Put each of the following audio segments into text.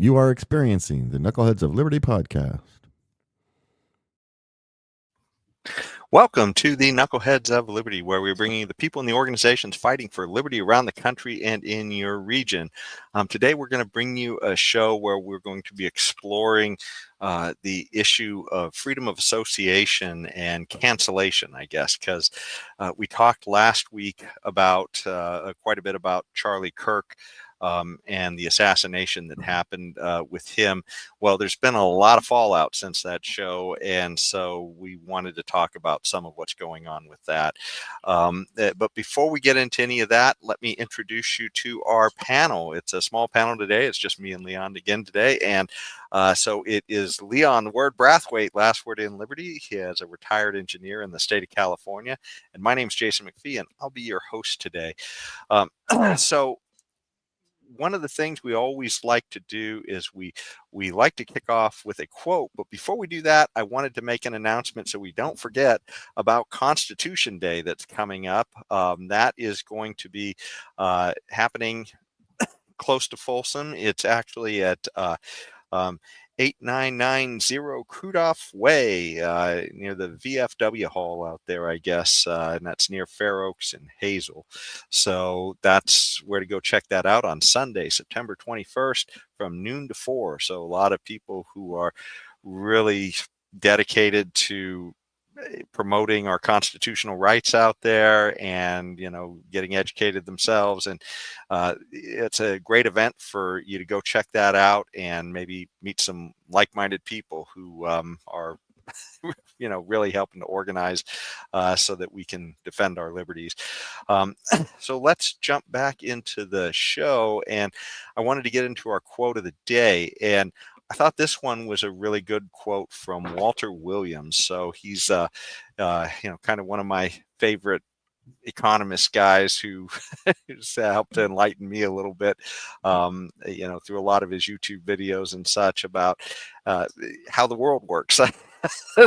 You are experiencing the Knuckleheads of Liberty podcast. Welcome to the Knuckleheads of Liberty, where we're bringing you the people and the organizations fighting for liberty around the country and in your region. Today, we're going to bring you a show where we're going to be exploring the issue of freedom of association and cancellation, I guess, because we talked last week about quite a bit about Charlie Kirk. And the assassination that happened with him. Well, there's been a lot of fallout since that show, and so we wanted to talk about some of what's going on with that. But before we get into any of that, let me introduce you to our panel. It's a small panel today. It's just me and Leon again today, and so it is Leon Word Brathwaite, last word in Liberty. He is a retired engineer in the state of California, and my name is Jason McPhee, and I'll be your host today. So one of the things we always like to do is we like to kick off with a quote. But before we do that, I wanted to make an announcement so we don't forget about Constitution Day that's coming up. That is going to be happening close to Folsom. It's actually at 8990 Krudoff Way, near the VFW Hall out there, I guess, and that's near Fair Oaks and Hazel. So that's where to go check that out on Sunday, September 21st from noon to 4. So a lot of people who are really dedicated to promoting our constitutional rights out there and, getting educated themselves. And it's a great event for you to go check that out and maybe meet some like-minded people who are really helping to organize so that we can defend our liberties. So let's jump back into the show. And I wanted to get into our quote of the day. And I thought this one was a really good quote from Walter Williams. So he's, kind of one of my favorite economist guys who helped to enlighten me a little bit, through a lot of his YouTube videos and such about how the world works,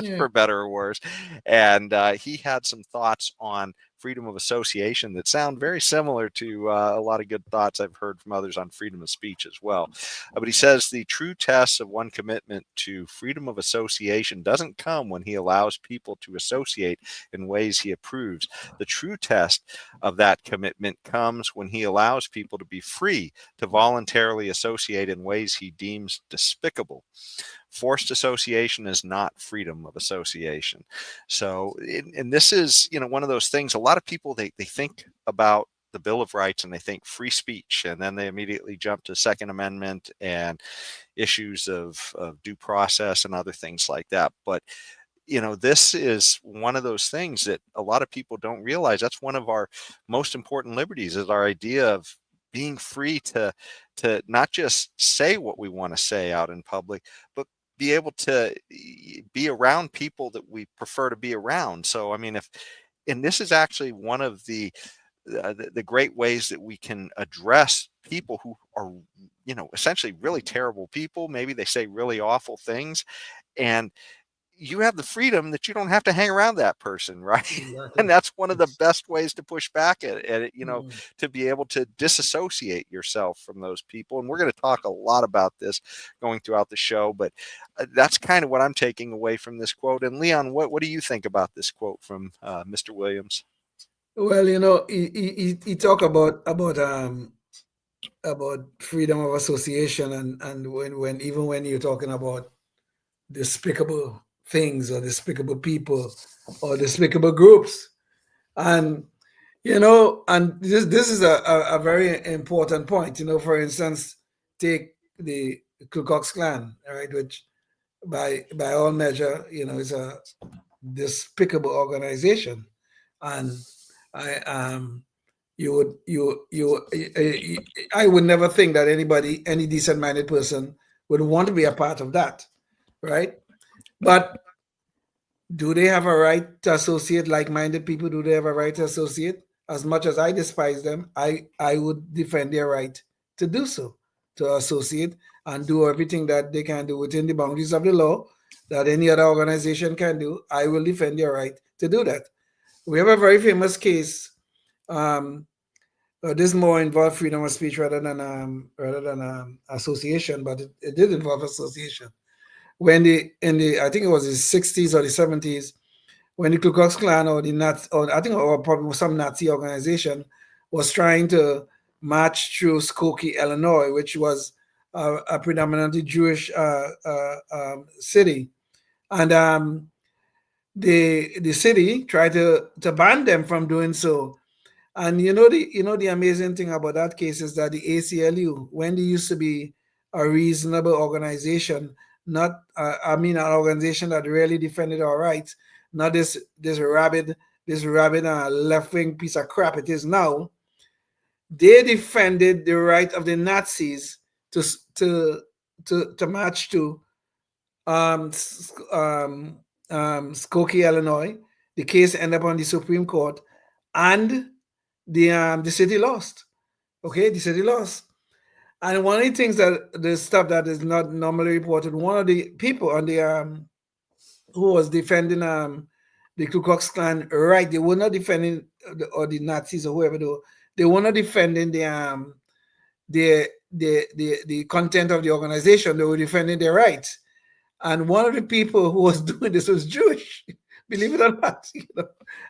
for better or worse. And he had some thoughts on freedom of association that sound very similar to a lot of good thoughts I've heard from others on freedom of speech as well. But he says the true test of one commitment to freedom of association doesn't come when he allows people to associate in ways he approves. The true test of that commitment comes when he allows people to be free to voluntarily associate in ways he deems despicable. Forced association is not freedom of association. So, and this is, one of those things, a lot of people, they think about the Bill of Rights and they think free speech, and then they immediately jump to Second Amendment and issues of due process and other things like that. But this is one of those things that a lot of people don't realize. That's one of our most important liberties, is our idea of being free to not just say what we want to say out in public, but be able to be around people that we prefer to be around. So, and this is actually one of the great ways that we can address people who are, essentially really terrible people. Maybe they say really awful things, and you have the freedom that you don't have to hang around that person, right? Exactly. And that's one of the best ways to push back at it, to be able to disassociate yourself from those people. And we're going to talk a lot about this going throughout the show, but that's kind of what I'm taking away from this quote. And Leon, what do you think about this quote from Mr. Williams? Well, he talk about freedom of association, and when you're talking about despicable things or despicable people or despicable groups, and and this is a very important point. For instance, take the Ku Klux Klan, right, which by all measure, is a despicable organization, and I would never think that any decent-minded person would want to be a part of that, right? But do they have a right to associate like-minded people? Do they have a right to associate? As much as I despise them, I would defend their right to do so, to associate and do everything that they can do within the boundaries of the law that any other organization can do. I will defend their right to do that. We have a very famous case This more involved freedom of speech rather than association, but it did involve association. When I think it was the 60s or the 70s, when the Ku Klux Klan or the Nazi, or I think or probably some Nazi organization was trying to march through Skokie, Illinois, which was a predominantly Jewish city, and the city tried to ban them from doing so. And the amazing thing about that case is that the ACLU, when they used to be a reasonable organization, not I mean an organization that really defended our rights, not this rabid left wing piece of crap it is now. They defended the right of the Nazis to to march to um, Skokie, Illinois. The case ended up on the Supreme Court, and the city lost. Okay, the city lost. And one of the things that the stuff that is not normally reported, one of the people on the who was defending the Ku Klux Klan, right? They were not defending or the Nazis or whoever they were not defending the content of the organization. They were defending their rights. And one of the people who was doing this was Jewish, believe it or not.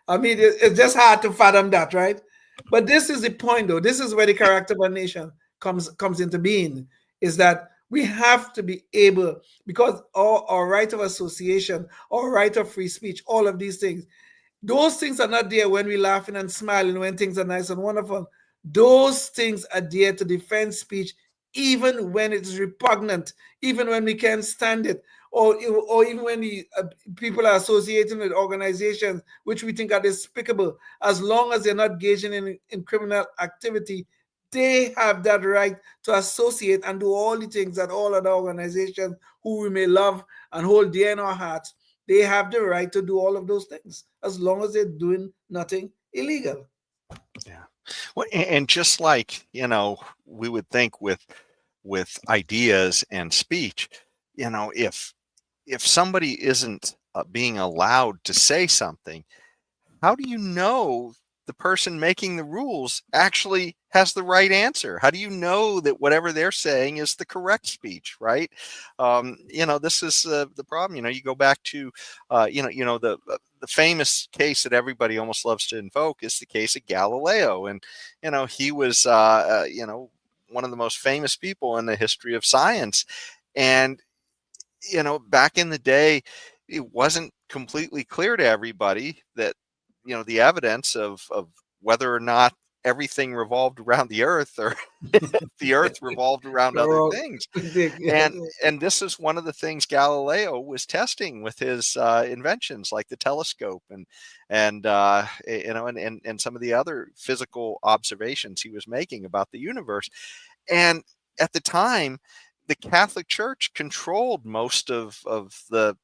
I mean, it's just hard to fathom that, right? But this is the point, though. This is where the character of a nation comes into being. Is that we have to be able, because our right of association, our right of free speech, all of these things, those things are not there when we're laughing and smiling, when things are nice and wonderful. Those things are there to defend speech, even when it is repugnant, even when we can't stand it, or even when people are associating with organizations which we think are despicable. As long as they're not engaging in criminal activity, they have that right to associate and do all the things that all other organizations who we may love and hold dear in our hearts, they have the right to do all of those things as long as they're doing nothing illegal. Yeah. Well, and just like, we would think with ideas and speech, if somebody isn't being allowed to say something, how do you know the person making the rules actually has the right answer? How do you know that whatever they're saying is the correct speech, right? This is the problem. You go back to, the famous case that everybody almost loves to invoke is the case of Galileo, and he was, one of the most famous people in the history of science, and back in the day, it wasn't completely clear to everybody that, the evidence of whether or not everything revolved around the earth, or the earth revolved around other things. And this is one of the things Galileo was testing with his inventions, like the telescope and some of the other physical observations he was making about the universe. And at the time, the Catholic Church controlled most of the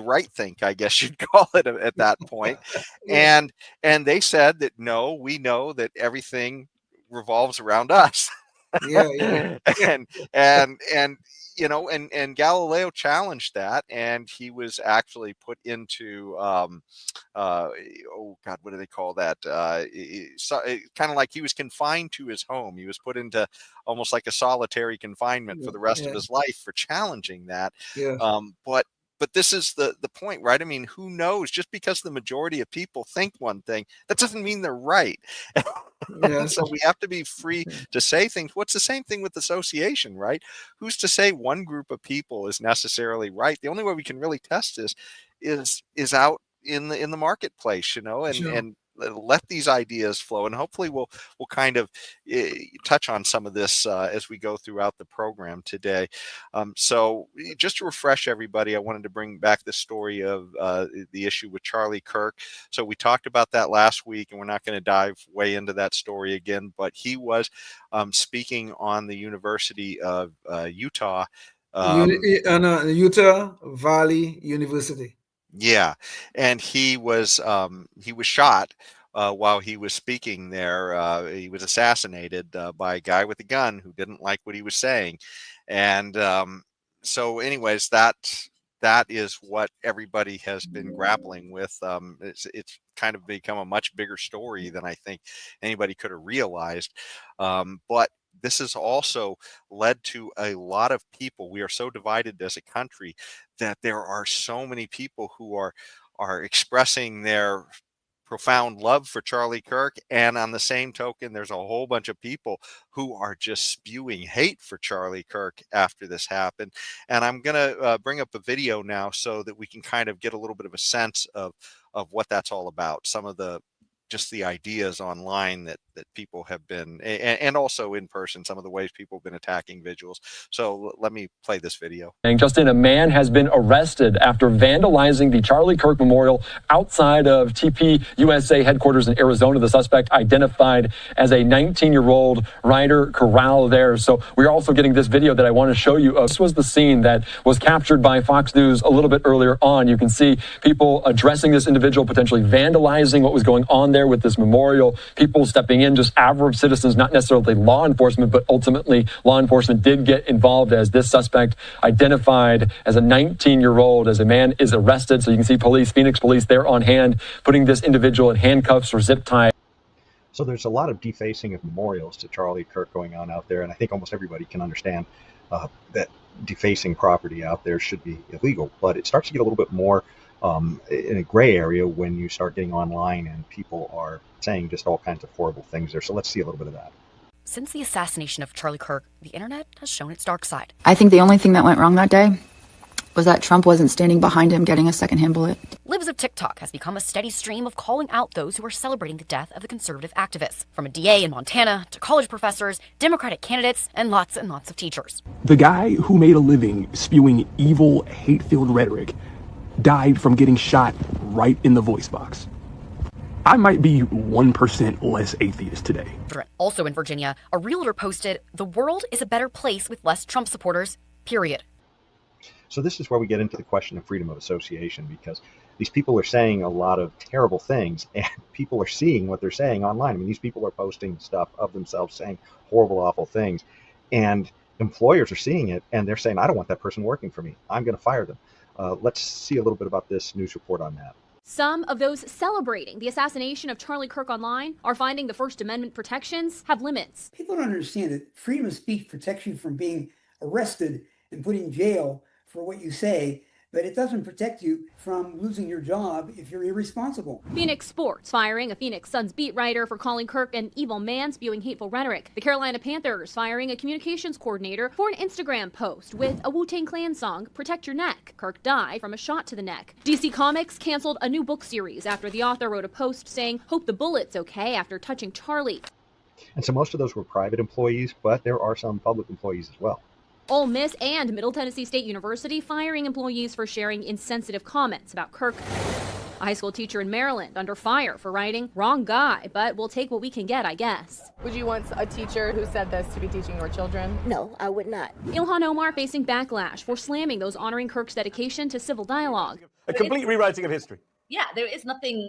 right think, I guess you'd call it, at that point. Yeah. And they said that, no, we know that everything revolves around us. Yeah. And Galileo challenged that, and he was actually put into oh God, what do they call that? Kind of like he was confined to his home. He was put into almost like a solitary confinement for the rest of his life for challenging that. Yeah. But this is the point, right? I mean, who knows? Just because the majority of people think one thing, that doesn't mean they're right. Yeah. So we have to be free to say things. What's the same thing with association, right? Who's to say one group of people is necessarily right? The only way we can really test this is out in the marketplace, and let these ideas flow. And hopefully we'll kind of touch on some of this as we go throughout the program today. So just to refresh everybody, I wanted to bring back the story of the issue with Charlie Kirk. So we talked about that last week, and we're not going to dive way into that story again, but he was speaking on the University of Utah. Utah Valley University. Yeah, and he was shot while he was speaking there. He was assassinated by a guy with a gun who didn't like what he was saying, and so anyways, that that is what everybody has been grappling with. It's kind of become a much bigger story than I think anybody could have realized. But this has also led to a lot of people. We are so divided as a country that there are so many people who are expressing their profound love for Charlie Kirk. And on the same token, there's a whole bunch of people who are just spewing hate for Charlie Kirk after this happened. And I'm going to bring up a video now so that we can kind of get a little bit of a sense of what that's all about. Some of the just the ideas online that people have been, and also in person, some of the ways people have been attacking vigils. So let me play this video. Justin, a man has been arrested after vandalizing the Charlie Kirk Memorial outside of TP USA headquarters in Arizona. The suspect identified as a 19-year-old Ryder Corral there. So we're also getting this video that I want to show you. This was the scene that was captured by Fox News a little bit earlier on. You can see people addressing this individual, potentially vandalizing what was going on there with this memorial, people stepping in, just average citizens, not necessarily law enforcement, but ultimately law enforcement did get involved as this suspect identified as a 19-year-old as a man is arrested. So you can see police, Phoenix police, there on hand, putting this individual in handcuffs or zip tie. So there's a lot of defacing of memorials to Charlie Kirk going on out there, and I think almost everybody can understand that defacing property out there should be illegal, but it starts to get a little bit more in a gray area when you start getting online and people are saying just all kinds of horrible things there. So let's see a little bit of that. Since the assassination of Charlie Kirk, the internet has shown its dark side. I think the only thing that went wrong that day was that Trump wasn't standing behind him getting a secondhand bullet. Libs of TikTok has become a steady stream of calling out those who are celebrating the death of the conservative activists, from a DA in Montana to college professors, Democratic candidates, and lots of teachers. The guy who made a living spewing evil, hate-filled rhetoric died from getting shot right in the voice box. I might be 1% less atheist today. Also in Virginia, a realtor posted, "The world is a better place with less Trump supporters, period." So this is where we get into the question of freedom of association, because these people are saying a lot of terrible things and people are seeing what they're saying online. I mean, these people are posting stuff of themselves saying horrible, awful things, and employers are seeing it and they're saying, I don't want that person working for me. I'm going to fire them. Let's see a little bit about this news report on that. Some of those celebrating the assassination of Charlie Kirk online are finding the First Amendment protections have limits. People don't understand that freedom of speech protects you from being arrested and put in jail for what you say, but it doesn't protect you from losing your job if you're irresponsible. Phoenix Sports firing a Phoenix Suns beat writer for calling Kirk an evil man spewing hateful rhetoric. The Carolina Panthers firing a communications coordinator for an Instagram post with a Wu-Tang Clan song, Protect Your Neck. Kirk died from a shot to the neck. DC Comics canceled a new book series after the author wrote a post saying, "Hope the bullet's okay," after touching Charlie. And so most of those were private employees, but there are some public employees as well. Ole Miss and Middle Tennessee State University firing employees for sharing insensitive comments about Kirk. A high school teacher in Maryland under fire for writing, "Wrong guy, but we'll take what we can get, I guess." Would you want a teacher who said this to be teaching your children? No, I would not. Ilhan Omar facing backlash for slamming those honoring Kirk's dedication to civil dialogue. A complete rewriting of history. Yeah, there is nothing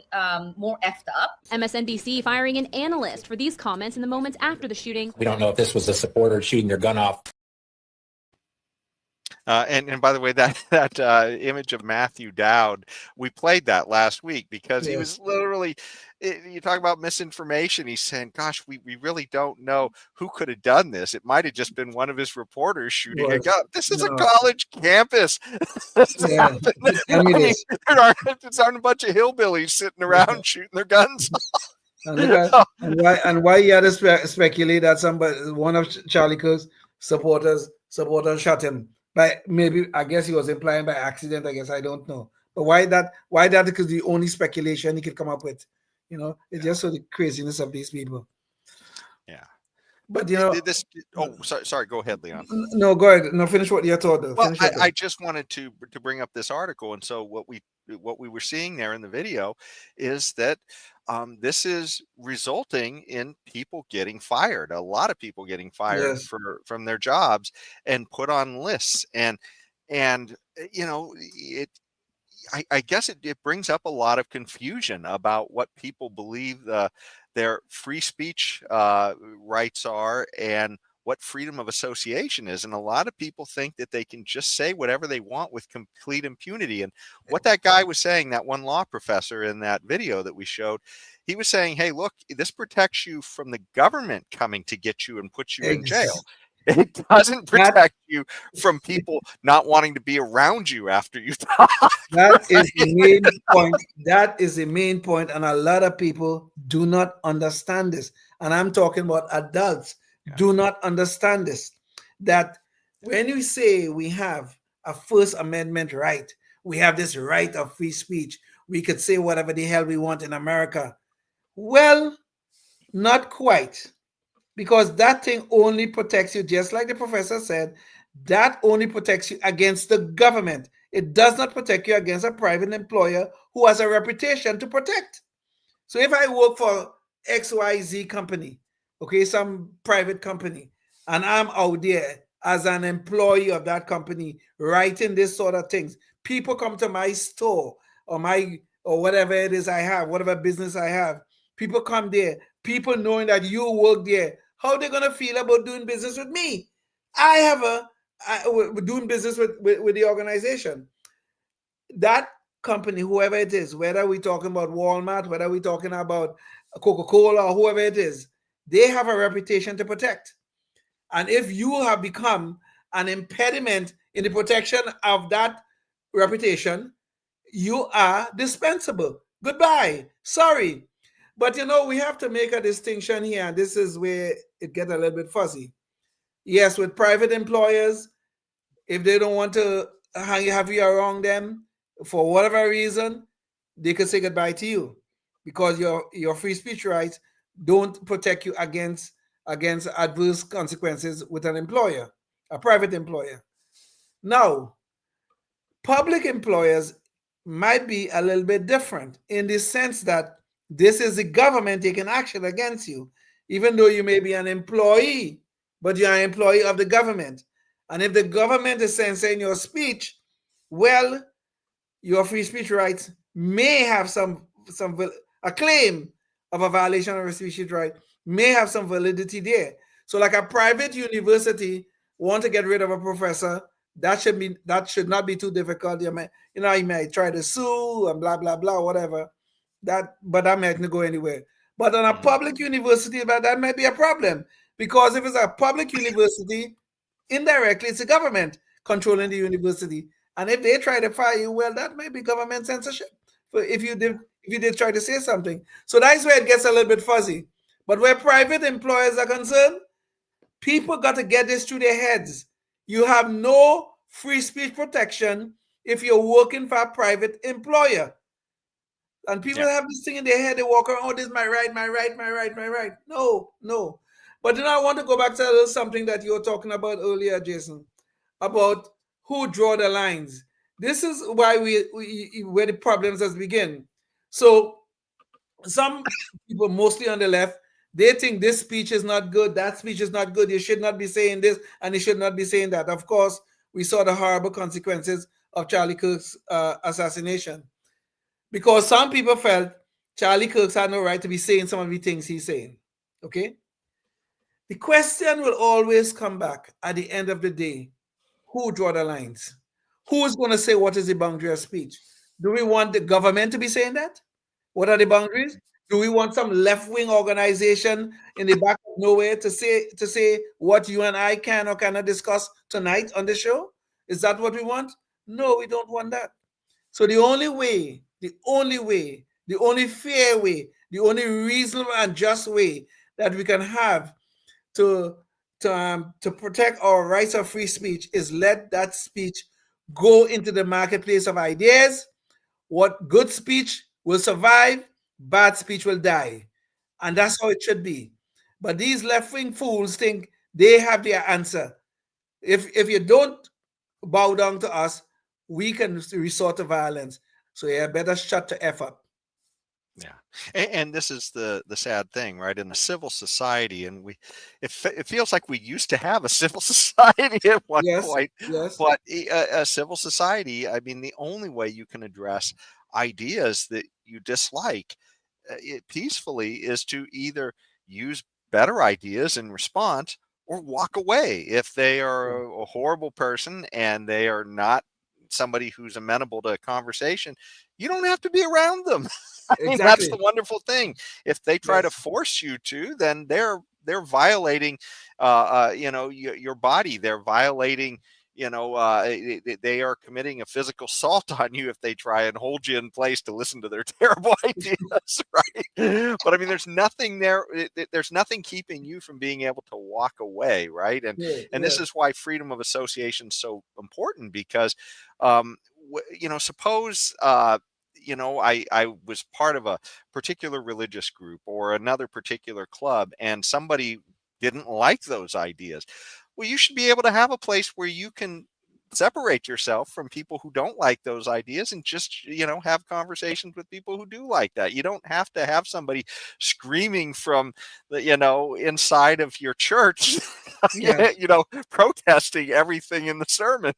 more effed up. MSNBC firing an analyst for these comments in the moments after the shooting. We don't know if this was a supporter shooting their gun off. And by the way, that image of Matthew Dowd, we played that last week because he was literally, you talk about misinformation. He's saying, gosh, we really don't know who could have done this. It might have just been one of his reporters shooting a gun. This is a college campus. Yeah. It's aren't a bunch of hillbillies sitting around shooting their guns. and why you had to speculate that one of Charlie Kirk's supporters shot him. But maybe, I guess he was implying by accident. I guess, I don't know. But why that? Because the only speculation he could come up with, it's just so the craziness of these people. Yeah. But sorry. Go ahead, Leon. No, go ahead. No, finish what you thought. Well, I just wanted to bring up this article, and so what we were seeing there in the video is that this is resulting in people getting fired. A lot of people getting fired from their jobs and put on lists, and I guess it brings up a lot of confusion about what people believe their free speech rights are and what freedom of association is. And a lot of people think that they can just say whatever they want with complete impunity. And what that guy was saying, that one law professor in that video that we showed, he was saying, hey, look, this protects you from the government coming to get you and put you in jail. It doesn't protect you from people not wanting to be around you after you die. That is the main point. That is the main point, and a lot of people do not understand this. And I'm talking about adults do not understand this. That when we say we have a First Amendment right, we have this right of free speech, we could say whatever the hell we want in America. Well, not quite. Because that thing only protects you, just like the professor said, that only protects you against the government. It does not protect you against a private employer who has a reputation to protect. So if I work for XYZ company, okay, some private company, and I'm out there as an employee of that company writing this sort of things, people come to my store or whatever it is I have, whatever business I have, people come there, people knowing that you work there, how are they going to feel about doing business with me? Doing business with the organization. That company, whoever it is, whether we're talking about Walmart, whether we're talking about Coca-Cola, or whoever it is, they have a reputation to protect. And if you have become an impediment in the protection of that reputation, you are dispensable. Goodbye. Sorry. But we have to make a distinction here, and this is where it gets a little bit fuzzy. Yes, with private employers, if they don't want to have you around them for whatever reason, they could say goodbye to you because your free speech rights don't protect you against adverse consequences with an employer, a private employer. Now, public employers might be a little bit different in the sense that this is the government taking action against you, even though you may be an employee, but you're an employee of the government. And if the government is censoring your speech, well, your free speech rights may have a claim of a violation of a free speech right may have some validity there. So like a private university want to get rid of a professor, that should not be too difficult. You may try to sue and blah, blah, blah, whatever. But that might not go anywhere. But on a public university, that might be a problem. Because if it's a public university, indirectly it's the government controlling the university. And if they try to fire you, well, that may be government censorship. If you did try to say something. So that's where it gets a little bit fuzzy. But where private employers are concerned, people got to get this through their heads. You have no free speech protection if you're working for a private employer. And people have this thing in their head, they walk around, oh, this is my right, my right, my right, my right. No. But then I want to go back to a little something that you were talking about earlier, Jason, about who draw the lines. This is why where the problems has begin. So some people, mostly on the left, they think this speech is not good, that speech is not good, you should not be saying this, and you should not be saying that. Of course, we saw the horrible consequences of Charlie Kirk's assassination. Because some people felt Charlie Kirk had no right to be saying some of the things he's saying. Okay? The question will always come back at the end of the day. Who draw the lines? Who is going to say what is the boundary of speech? Do we want the government to be saying that? What are the boundaries? Do we want some left-wing organization in the back of nowhere to say what you and I can or cannot discuss tonight on the show? Is that what we want? No, we don't want that. So the only way, the only fair way, the only reasonable and just way that we can have to protect our rights of free speech is let that speech go into the marketplace of ideas. What good speech will survive, bad speech will die. And that's how it should be. But these left-wing fools think they have their answer. If you don't bow down to us, we can resort to violence. So you better shut the F up. Yeah. And this is the sad thing, right? In a civil society, and it feels like we used to have a civil society at one point. Yes. But a civil society, I mean, the only way you can address ideas that you dislike peacefully is to either use better ideas in response or walk away. If they are a horrible person and they are not somebody who's amenable to a conversation, you don't have to be around them. I mean, that's the wonderful thing. If they try to force you to, then they're violating, your body. They're violating, they are committing a physical assault on you if they try and hold you in place to listen to their terrible ideas, right? But I mean, there's nothing there. There's nothing keeping you from being able to walk away, right? And this is why freedom of association is so important, because, suppose, I was part of a particular religious group or another particular club, and somebody didn't like those ideas. Well, you should be able to have a place where you can separate yourself from people who don't like those ideas and just, have conversations with people who do like that. You don't have to have somebody screaming from the, inside of your church, protesting everything in the sermon,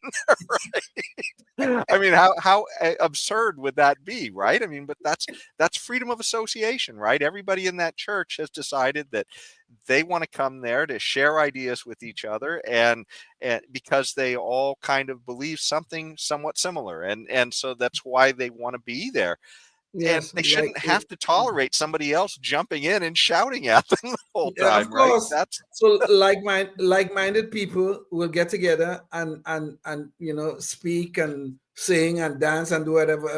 right? I mean, how absurd would that be, right? I mean, but that's freedom of association, right? Everybody in that church has decided that they want to come there to share ideas with each other, and because they all kind of believe something somewhat similar, and so that's why they want to be there. Yes, and they shouldn't have to tolerate somebody else jumping in and shouting at them the whole time. Of course. Right? So like-minded people will get together and speak and sing and dance and do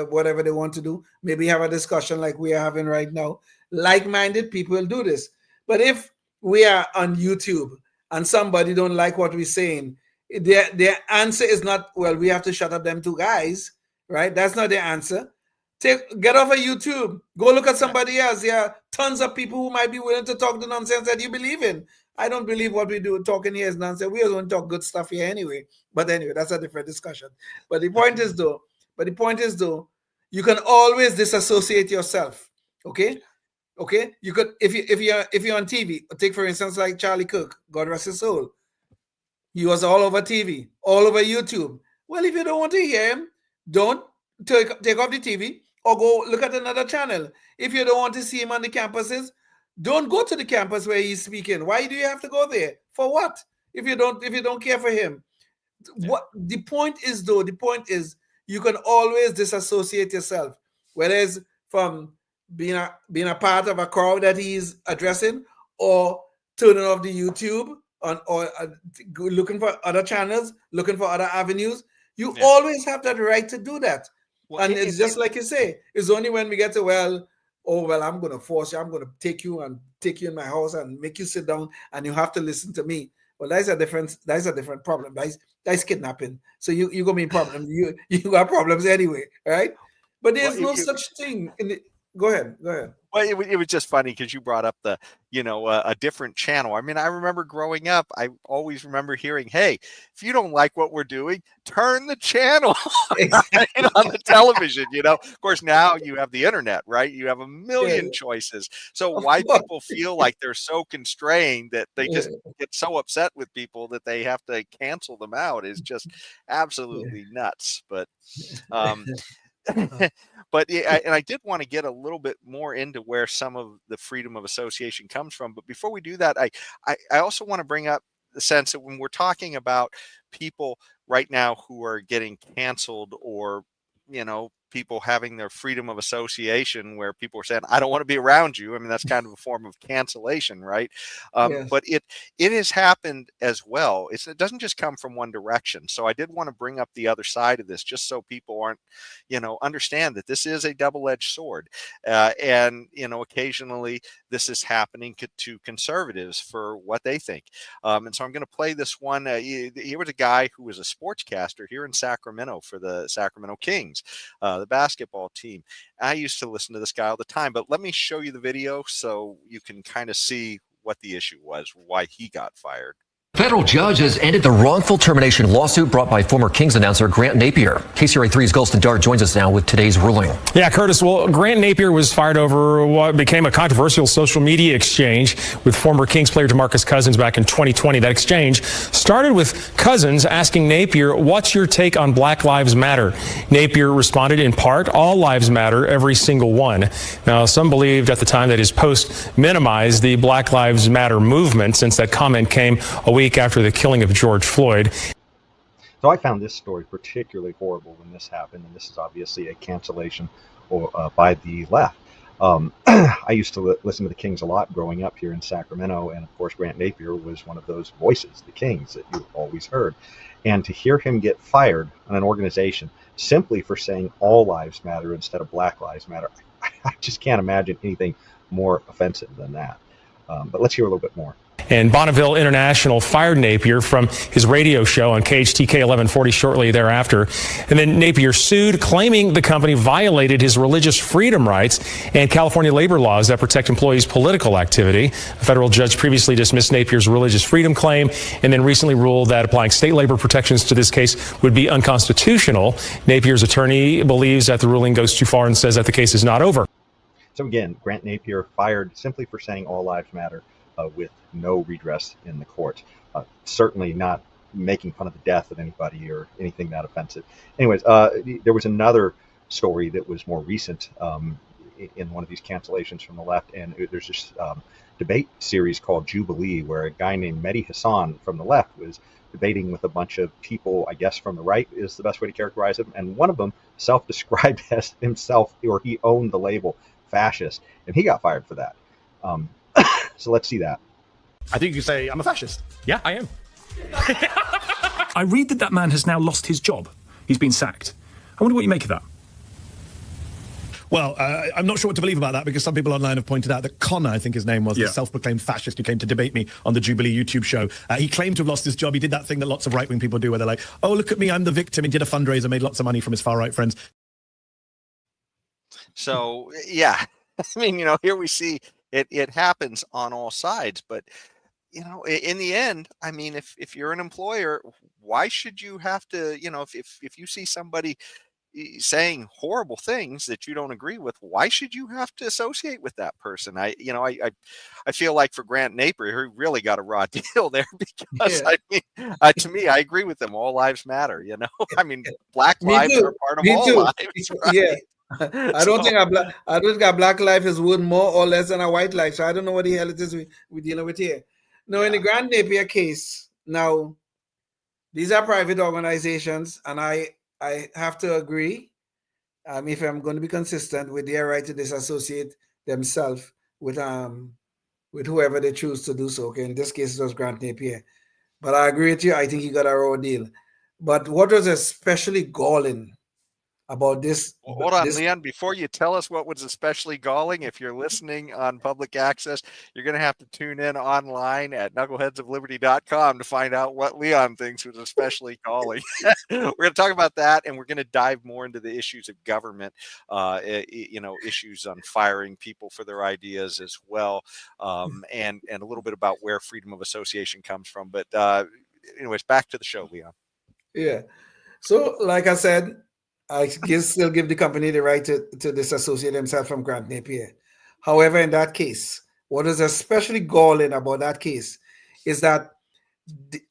whatever they want to do. Maybe have a discussion like we are having right now. Like-minded people will do this. But if we are on YouTube and somebody don't like what we're saying, their answer is not, well, we have to shut up them two guys, right? That's not their answer. Get off of YouTube. Go look at somebody else. There are tons of people who might be willing to talk the nonsense that you believe in. I don't believe what we do talking here is nonsense. We don't talk good stuff here anyway. But anyway, that's a different discussion. But the point is though, you can always disassociate yourself. Okay? Okay? You could if you're on TV, take for instance like Charlie Kirk, God rest his soul. He was all over TV, all over YouTube. Well, if you don't want to hear him, don't take off the TV or go look at another channel. If you don't want to see him on the campuses, don't go to the campus where he's speaking. Why do you have to go there? For what? If you don't care for him. What the point is you can always disassociate yourself, whereas from being a part of a crowd that he's addressing, or turning off the YouTube or looking for other channels, looking for other avenues. You always have that right to do that. Well, and it's just like you say, it's only when we get to, I'm going to force you, I'm going to take you in my house and make you sit down and you have to listen to me. Well, that's a different problem. That's kidnapping. So you're going to be in problem. You got problems anyway, right? But there's no such thing. Go ahead. Well, it was just funny because you brought up a different channel. I mean, I remember growing up, I always remember hearing, hey, if you don't like what we're doing, turn the channel on the television. Of course, now you have the internet, right? You have a million choices. So why people feel like they're so constrained that they just get so upset with people that they have to cancel them out is just absolutely nuts. But I did want to get a little bit more into where some of the freedom of association comes from. But before we do that, I also want to bring up the sense that when we're talking about people right now who are getting canceled, or, people having their freedom of association where people are saying, I don't want to be around you. I mean, that's kind of a form of cancellation, right? But it has happened as well. It doesn't just come from one direction. So I did want to bring up the other side of this, just so people aren't, understand that this is a double-edged sword. And occasionally this is happening to conservatives for what they think. And so I'm going to play this one. Here was a guy who was a sportscaster here in Sacramento for the Sacramento Kings, the basketball team. I used to listen to this guy all the time, but let me show you the video so you can kind of see what the issue was, why he got fired. Federal judge has ended the wrongful termination lawsuit brought by former Kings announcer Grant Napier. KCRA 3's Gulston Dart joins us now with today's ruling. Yeah, Curtis. Well, Grant Napier was fired over what became a controversial social media exchange with former Kings player DeMarcus Cousins back in 2020. That exchange started with Cousins asking Napier, "What's your take on Black Lives Matter?" Napier responded in part, "All lives matter, every single one." Now, some believed at the time that his post minimized the Black Lives Matter movement, since that comment came a week week after the killing of George Floyd. So I found this story particularly horrible when this happened, and this is obviously a cancellation by the left. I used to listen to the Kings a lot growing up here in Sacramento, and of course Grant Napier was one of those voices, the Kings, that you always heard. And to hear him get fired on an organization simply for saying all lives matter instead of Black Lives Matter, I just can't imagine anything more offensive than that. But let's hear a little bit more. And Bonneville International fired Napier from his radio show on KHTK 1140 shortly thereafter. And then Napier sued, claiming the company violated his religious freedom rights and California labor laws that protect employees' political activity. A federal judge previously dismissed Napier's religious freedom claim and then recently ruled that applying state labor protections to this case would be unconstitutional. Napier's attorney believes that the ruling goes too far and says that the case is not over. So again, Grant Napier fired simply for saying all lives matter, with no redress in the court. Certainly not making fun of the death of anybody or anything that offensive. Anyways, there was another story that was more recent in one of these cancellations from the left, and there's this debate series called Jubilee, where a guy named Mehdi Hassan from the left was debating with a bunch of people, I guess from the right is the best way to characterize him, and one of them self-described as himself, or he owned the label fascist, and he got fired for that. So let's see that. I think you say I'm a fascist. Yeah, I am. I read that man has now lost his job. He's been sacked. I wonder what you make of that. Well, I'm not sure what to believe about that, because some people online have pointed out that Connor, I think his name was, the self-proclaimed fascist who came to debate me on the Jubilee YouTube show. He claimed to have lost his job. He did that thing that lots of right-wing people do where they're like, oh, look at me, I'm the victim. He did a fundraiser, made lots of money from his far-right friends. So, yeah, I mean, here we see it happens on all sides. But, in the end, I mean, if you're an employer, why should you have to, if you see somebody saying horrible things that you don't agree with, why should you have to associate with that person? I feel like for Grant Napier, he really got a raw deal there, because I mean, to me, I agree with him. All lives matter. I mean, Black lives are part of all lives. Right? Yeah. I don't think a Black life is worth more or less than a white life. So I don't know what the hell it is we're dealing with here. Now, in the Grant Napier case, now these are private organizations, and I have to agree, if I'm going to be consistent with their right to disassociate themselves with whoever they choose to do so. Okay, in this case, it was Grant Napier. But I agree with you. I think he got a raw deal. But what was especially galling about this? Hold on, Leon, before you tell us what was especially galling, if you're listening on public access, you're going to have to tune in online at knuckleheadsofliberty.com to find out what Leon thinks was especially galling. We're going to talk about that, and we're going to dive more into the issues of government, issues on firing people for their ideas as well, and a little bit about where freedom of association comes from. But anyways, back to the show, Leon. Yeah. So, like I said, I still give the company the right to disassociate themselves from Grant Napier. However, in that case, what is especially galling about that case is that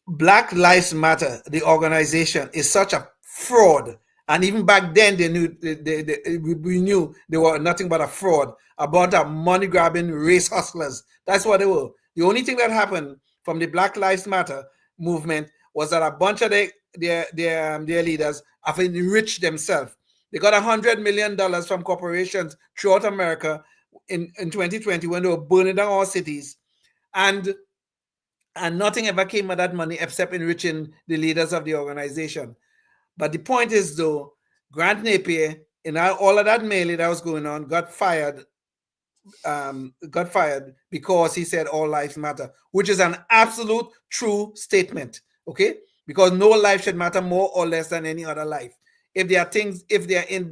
Black Lives Matter, the organization, is such a fraud. And even back then, we knew they were nothing but a fraud, about a money-grabbing race hustlers. That's what they were. The only thing that happened from the Black Lives Matter movement was that a bunch of their leaders have enriched themselves. They got $100 million from corporations throughout America in 2020 when they were burning down our cities, and nothing ever came of that money except enriching the leaders of the organization. But the point is, though, Grant Napier, in all of that melee that was going on, got fired because he said all lives matter, which is an absolute true statement. Okay. Because no life should matter more or less than any other life. If there are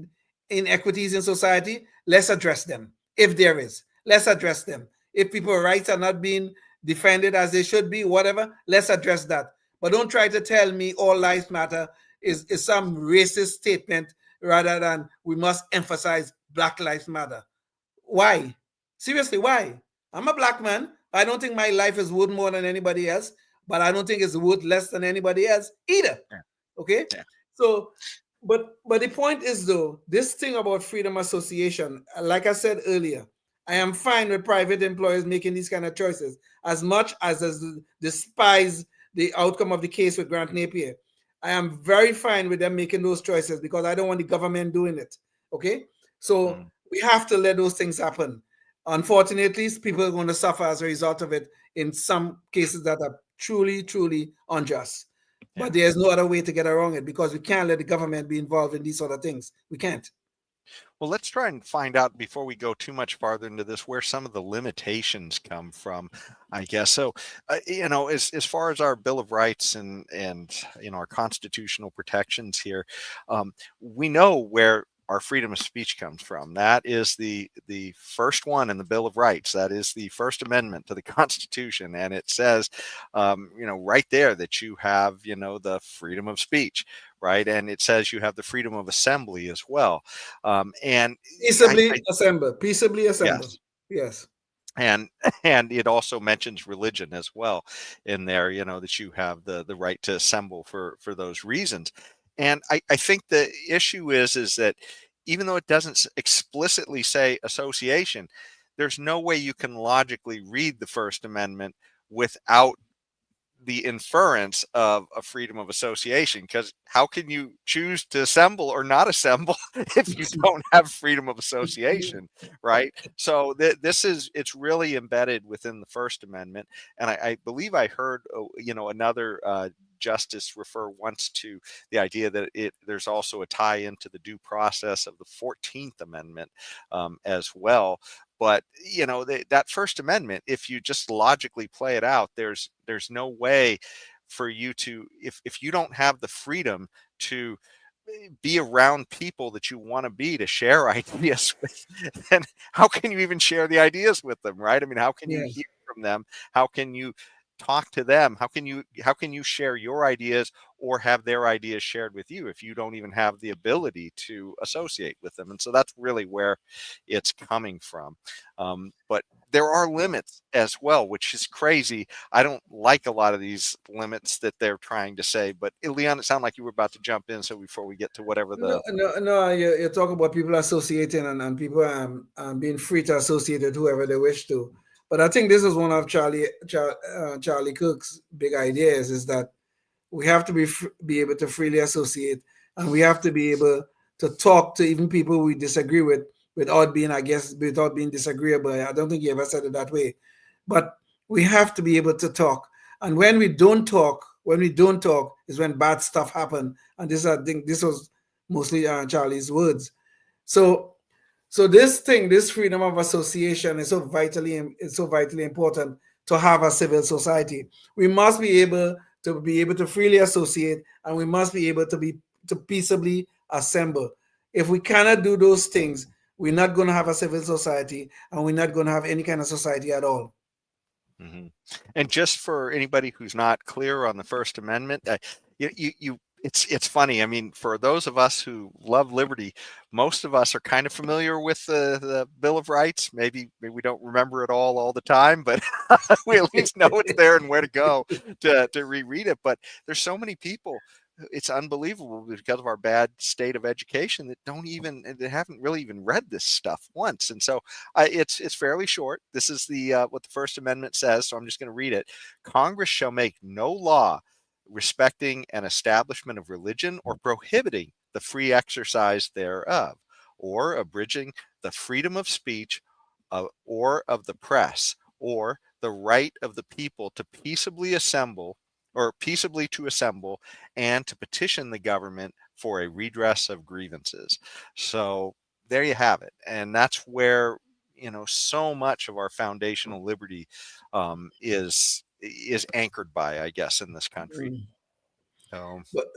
inequities in society, let's address them. If there is, let's address them. If people's rights are not being defended as they should be, whatever, let's address that. But don't try to tell me all lives matter is some racist statement rather than we must emphasize Black Lives Matter. Why? Seriously, why? I'm a Black man. I don't think my life is worth more than anybody else, but I don't think it's worth less than anybody else either. Okay? Yeah. So, but the point is, though, this thing about freedom association, like I said earlier, I am fine with private employers making these kind of choices as much as despise the outcome of the case with Grant Napier. I am very fine with them making those choices because I don't want the government doing it. Okay, so we have to let those things happen. Unfortunately, people are going to suffer as a result of it in some cases that are truly, truly unjust. But there's no other way to get around it because we can't let the government be involved in these sort of things. We can't. Well, let's try and find out before we go too much farther into this where some of the limitations come from, I guess. So, as far as our Bill of Rights and our constitutional protections here, we know where our freedom of speech comes from. That is the first one in the Bill of Rights. That is the First Amendment to the Constitution, and it says, right there that you have, the freedom of speech, right? And it says you have the freedom of assembly as well, and peaceably assemble. Yes. And it also mentions religion as well in there, that you have the right to assemble for those reasons. And I think the issue is that even though it doesn't explicitly say association, there's no way you can logically read the First Amendment without the inference of a freedom of association, because how can you choose to assemble or not assemble if you don't have freedom of association, right? So it's really embedded within the First Amendment. And I believe I heard, another justice refer once to the idea that there's also a tie into the due process of the 14th Amendment as well. But that First Amendment, if you just logically play it out, there's no way for you to, if you don't have the freedom to be around people that you want to be, to share ideas with, then how can you even share the ideas with them, right? I mean, how can you hear from them? How can you talk to them? How can you share your ideas or have their ideas shared with you if you don't even have the ability to associate with them? And so that's really where it's coming from. But there are limits as well, which is crazy. I don't like a lot of these limits that they're trying to say, but Leon, it sounded like you were about to jump in. So before we get to whatever No, you're talking about people associating and people being free to associate with whoever they wish to. But I think this is one of Charlie Kirk's big ideas, is that we have to be able to freely associate, and we have to be able to talk to even people we disagree with without being disagreeable. I don't think he ever said it that way. But we have to be able to talk. And when we don't talk is when bad stuff happens. And I think this was mostly Charlie's words. So this freedom of association is so vitally important to have a civil society. We must be able to freely associate, and we must be able to peaceably assemble. If we cannot do those things, we're not going to have a civil society, and we're not going to have any kind of society at all. Mm-hmm. And just for anybody who's not clear on the First Amendment, it's funny. I mean, for those of us who love liberty, most of us are kind of familiar with the Bill of Rights. Maybe we don't remember it all the time, but we at least know it's there and where to go to reread it. But there's so many people, it's unbelievable because of our bad state of education that haven't really even read this stuff once. And so it's fairly short. This is what the First Amendment says. So I'm just going to read it. Congress shall make no law respecting an establishment of religion or prohibiting the free exercise thereof, or abridging the freedom of speech or of the press, or the right of the people to peaceably assemble and to petition the government for a redress of grievances. So there you have it. And that's where, so much of our foundational liberty is anchored by, I guess, in this country.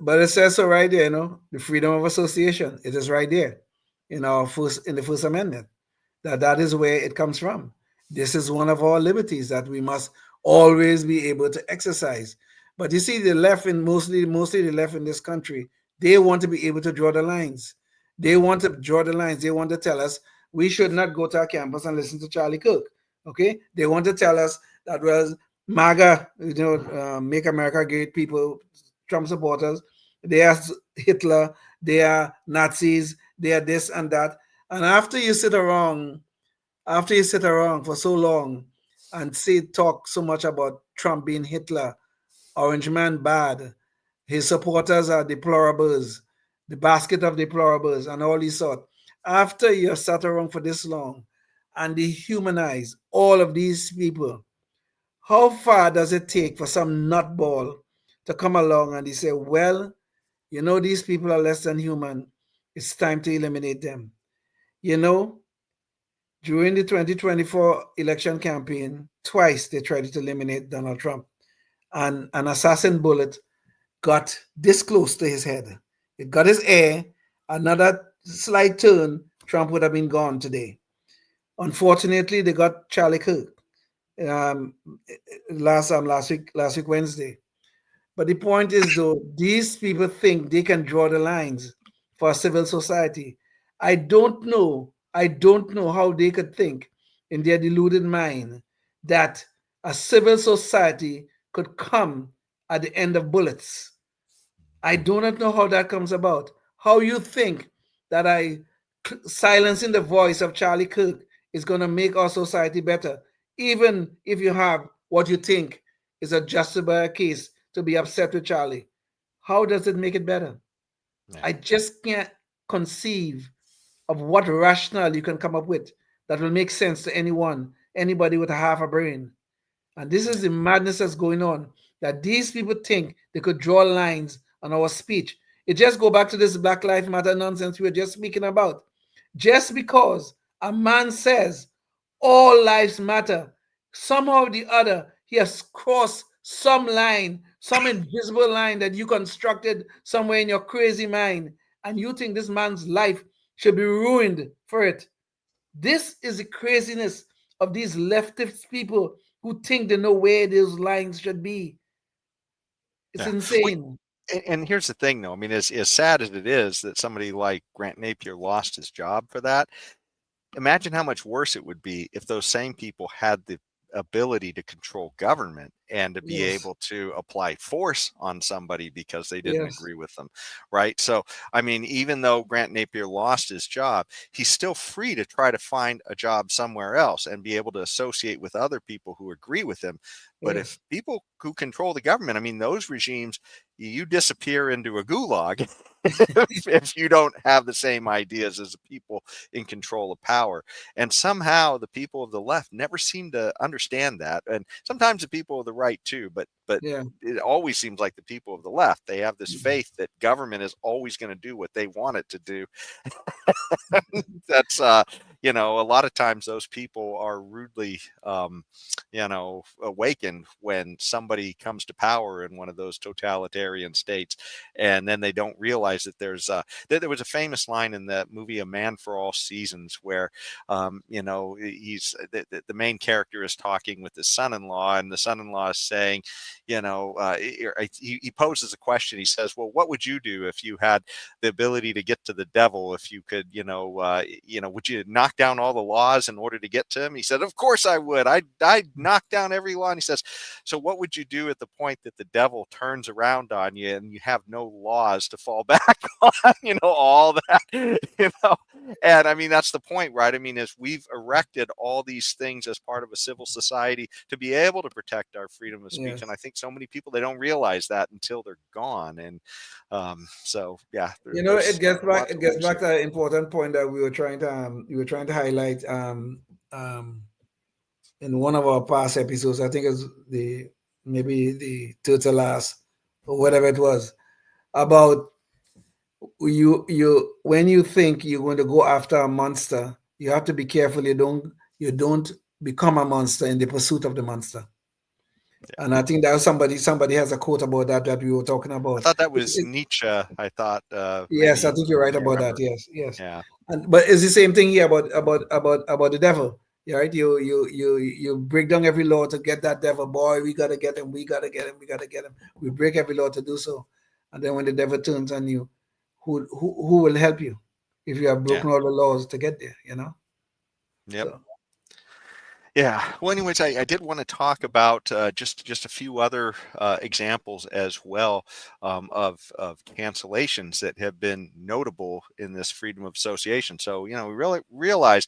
But it says so right there, the freedom of association. It is right there in the First Amendment. That is where it comes from. This is one of our liberties that we must always be able to exercise. But you see, the left, and mostly the left in this country, they want to be able to draw the lines. They want to draw the lines. They want to tell us we should not go to our campus and listen to Charlie Kirk. Okay? They want to tell us that was MAGA, Make America Great people, Trump supporters, they are Hitler, they are Nazis, they are this and that. And after you sit around for so long and talk so much about Trump being Hitler Orange Man bad, his supporters are deplorables, the basket of deplorables, and all these sort. After you're sat around for this long and dehumanize all of these people, how far does it take for some nutball to come along and he say, well, you know, these people are less than human. It's time to eliminate them. You know, during the 2024 election campaign, twice they tried to eliminate Donald Trump. And an assassin bullet got this close to his head. It got his ear. Another slight turn, Trump would have been gone today. Unfortunately, they got Charlie Kirk last week Wednesday. But the point is, though, these people think they can draw the lines for a civil society. I don't know how they could think in their deluded mind that a civil society could come at the end of bullets. I do not know how that comes about. How you think that silencing the voice of Charlie Kirk is going to make our society better, even if you have what you think is a justifiable case to be upset with Charlie. How does it make it better? Yeah. I just can't conceive of what rationale you can come up with that will make sense to anybody with a half a brain. And this is the madness that's going on, that these people think they could draw lines on our speech. It just go back to this Black Lives Matter nonsense we were just speaking about. Just because a man says all lives matter, somehow or the other, he has crossed some line, some invisible line that you constructed somewhere in your crazy mind, and you think this man's life should be ruined for it. This is the craziness of these leftist people who think they know where those lines should be. It's insane. And here's the thing, though. I mean, as sad as it is that somebody like Grant Napier lost his job for that, imagine how much worse it would be if those same people had the ability to control government and to be able to apply force on somebody because they didn't agree with them, right? So, I mean, even though Grant Napier lost his job, he's still free to try to find a job somewhere else and be able to associate with other people who agree with him. But if people who control the government, I mean, those regimes, you disappear into a gulag if you don't have the same ideas as the people in control of power. And somehow the people of the left never seem to understand that. And sometimes the people of the right too, but it always seems like the people of the left, they have this faith that government is always going to do what they want it to do. That's you know, a lot of times those people are rudely you know, awakened when somebody comes to power in one of those totalitarian states, and then they don't realize that there was a famous line in that movie A Man for All Seasons where you know, he's the main character is talking with his son-in-law, and the son-in-law is saying, you know, he poses a question. He says, well, what would you do if you had the ability to get to the devil? If you could, you know, would you knock down all the laws in order to get to him? He said, of course I would. I'd knock down every law. And he says, so what would you do at the point that the devil turns around on you and you have no laws to fall back on? You know, all that, you know. And I mean, that's the point, right? I mean, as we've erected all these things as part of a civil society to be able to protect our freedom of speech. And I think so many people, they don't realize that until they're gone. And so, yeah. You know, it gets back to an important point that we were trying to highlight in one of our past episodes. I think it's maybe the third to last or whatever it was, about you when you think you're going to go after a monster, you have to be careful you don't become a monster in the pursuit of the monster. And I think that somebody has a quote about that we were talking about. I thought that was Nietzsche. I thought. Yes, I think you're right about that. Yes. Yeah. But it's the same thing here about the devil. Right? You break down every law to get that devil. Boy, we gotta get him. We gotta get him. We gotta get him. We break every law to do so. And then when the devil turns on you, who will help you if you have broken all the laws to get there? You know. Yep. So. Yeah. Well, anyways, I did want to talk about just a few other examples as well of cancellations that have been notable in this freedom of association. So, you know, we really realize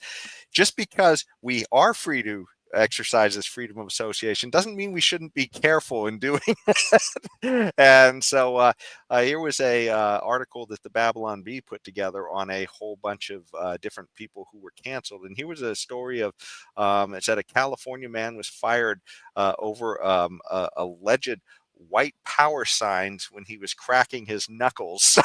just because we are free to exercise this freedom of association doesn't mean we shouldn't be careful in doing it. And so here was a article that the Babylon Bee put together on a whole bunch of different people who were canceled. And here was a story of it said a California man was fired over alleged white power signs when he was cracking his knuckles.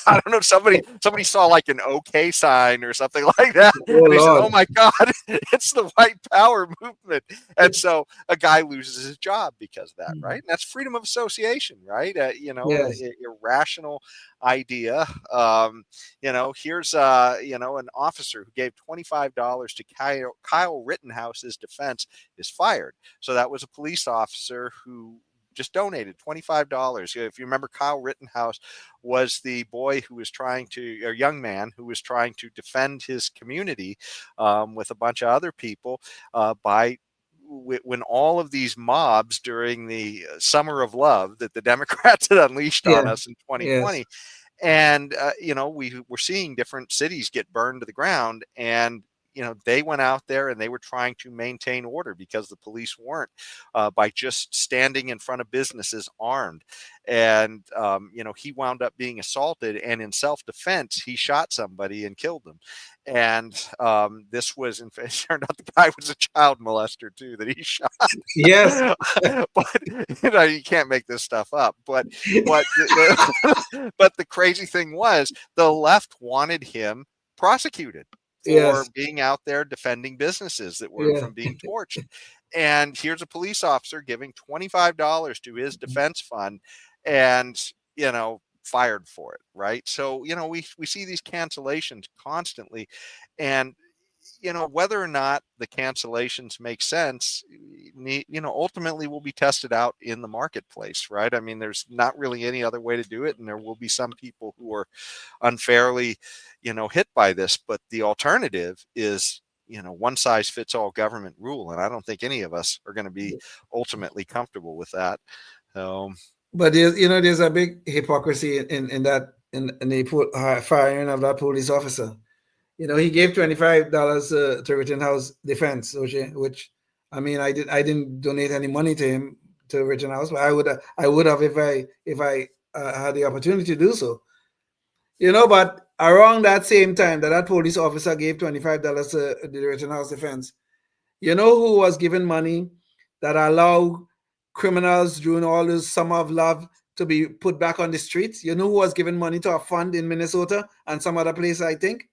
I don't know if somebody saw like an OK sign or something like that. And he said, oh my God, it's the white power movement. And so a guy loses his job because of that, right? And that's freedom of association, right? Irrational idea. Here's an officer who gave $25 to Kyle Rittenhouse's defense is fired. So that was a police officer who just donated $25. If you remember, Kyle Rittenhouse was the boy who was young man who was trying to defend his community with a bunch of other people when all of these mobs during the summer of love that the Democrats had unleashed on us in 2020. Yes. And, we were seeing different cities get burned to the ground, and they went out there and they were trying to maintain order because the police weren't by just standing in front of businesses armed. And, he wound up being assaulted, and in self-defense, he shot somebody and killed them. And this was, in fact, turned out the guy was a child molester too that he shot. Yes. But, you can't make this stuff up. But the crazy thing was the left wanted him prosecuted for being out there defending businesses that were from being torched. And here's a police officer giving $25 to his defense fund and, fired for it. Right. So, we see these cancellations constantly, and, whether or not the cancellations make sense, ultimately will be tested out in the marketplace. Right. I mean, there's not really any other way to do it. And there will be some people who are unfairly, hit by this. But the alternative is, one size fits all government rule. And I don't think any of us are going to be ultimately comfortable with that. But there's a big hypocrisy in the firing of that police officer. He gave $25 to Rittenhouse defense, which I mean, I didn't donate any money to him, to Rittenhouse, but I would have if I had the opportunity to do so. But around that same time that police officer gave $25 to the Rittenhouse defense, who was given money that allowed criminals during all this summer of love to be put back on the streets? Who was given money to a fund in Minnesota and some other place, I think?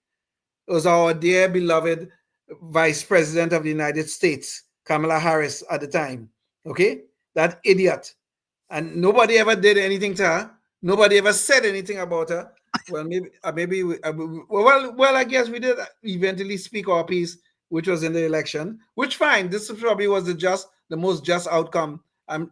It was our dear beloved Vice President of the United States, Kamala Harris, at the time. Okay? That idiot. And nobody ever did anything to her. Nobody ever said anything about her. Well, I guess we did eventually speak our piece, which was in the election, which fine. This probably was the most just outcome.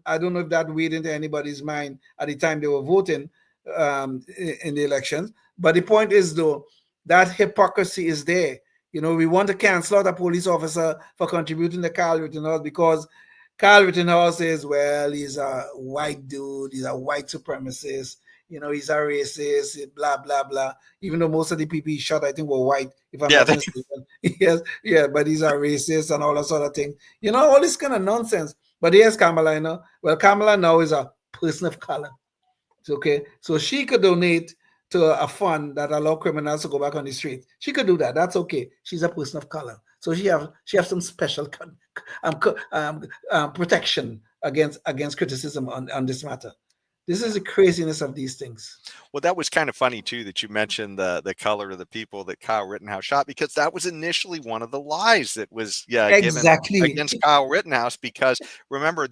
I don't know if that weighed into anybody's mind at the time they were voting in the elections. But the point is, though, that hypocrisy is there. We want to cancel out a police officer for contributing to Kyle Rittenhouse because Kyle Rittenhouse says, well, he's a white dude, he's a white supremacist, he's a racist, blah, blah, blah. Even though most of the people he shot, I think, were white, if I'm not mistaken. Yes, but he's a racist and all that sort of thing. All this kind of nonsense. But here's Kamala, Well, Kamala now is a person of color. Okay, so she could donate to a fund that allow criminals to go back on the street. She could do that. That's okay. She's a person of color, so she have some special protection against criticism on this matter. This is the craziness of these things. Well, that was kind of funny too that you mentioned the color of the people that Kyle Rittenhouse shot, because that was initially one of the lies that was given against Kyle Rittenhouse. Because remember,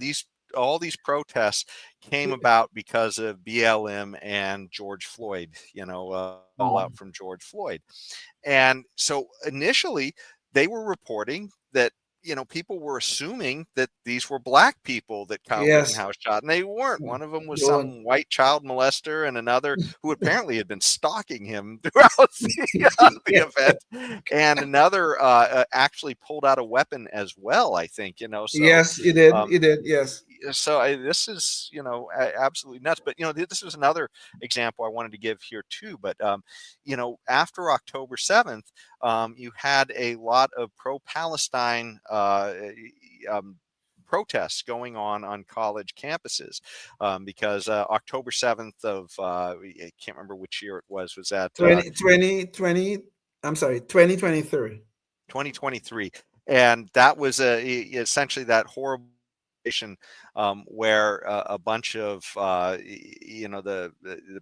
all these protests came about because of BLM and George Floyd, all out from George Floyd. And so initially they were reporting that, people were assuming that these were black people that Kyle Rittenhouse shot, and they weren't. One of them was some white child molester, and another who apparently had been stalking him throughout the event, and another actually pulled out a weapon as well, I think. So, yes, he did. He did. Yes. this is, absolutely nuts. But, this was another example I wanted to give here too. But, after October 7th, you had a lot of pro-Palestine protests going on college campuses because October 7th of, I can't remember which year it was that 2023. 2023. And that was essentially that horrible where a bunch of the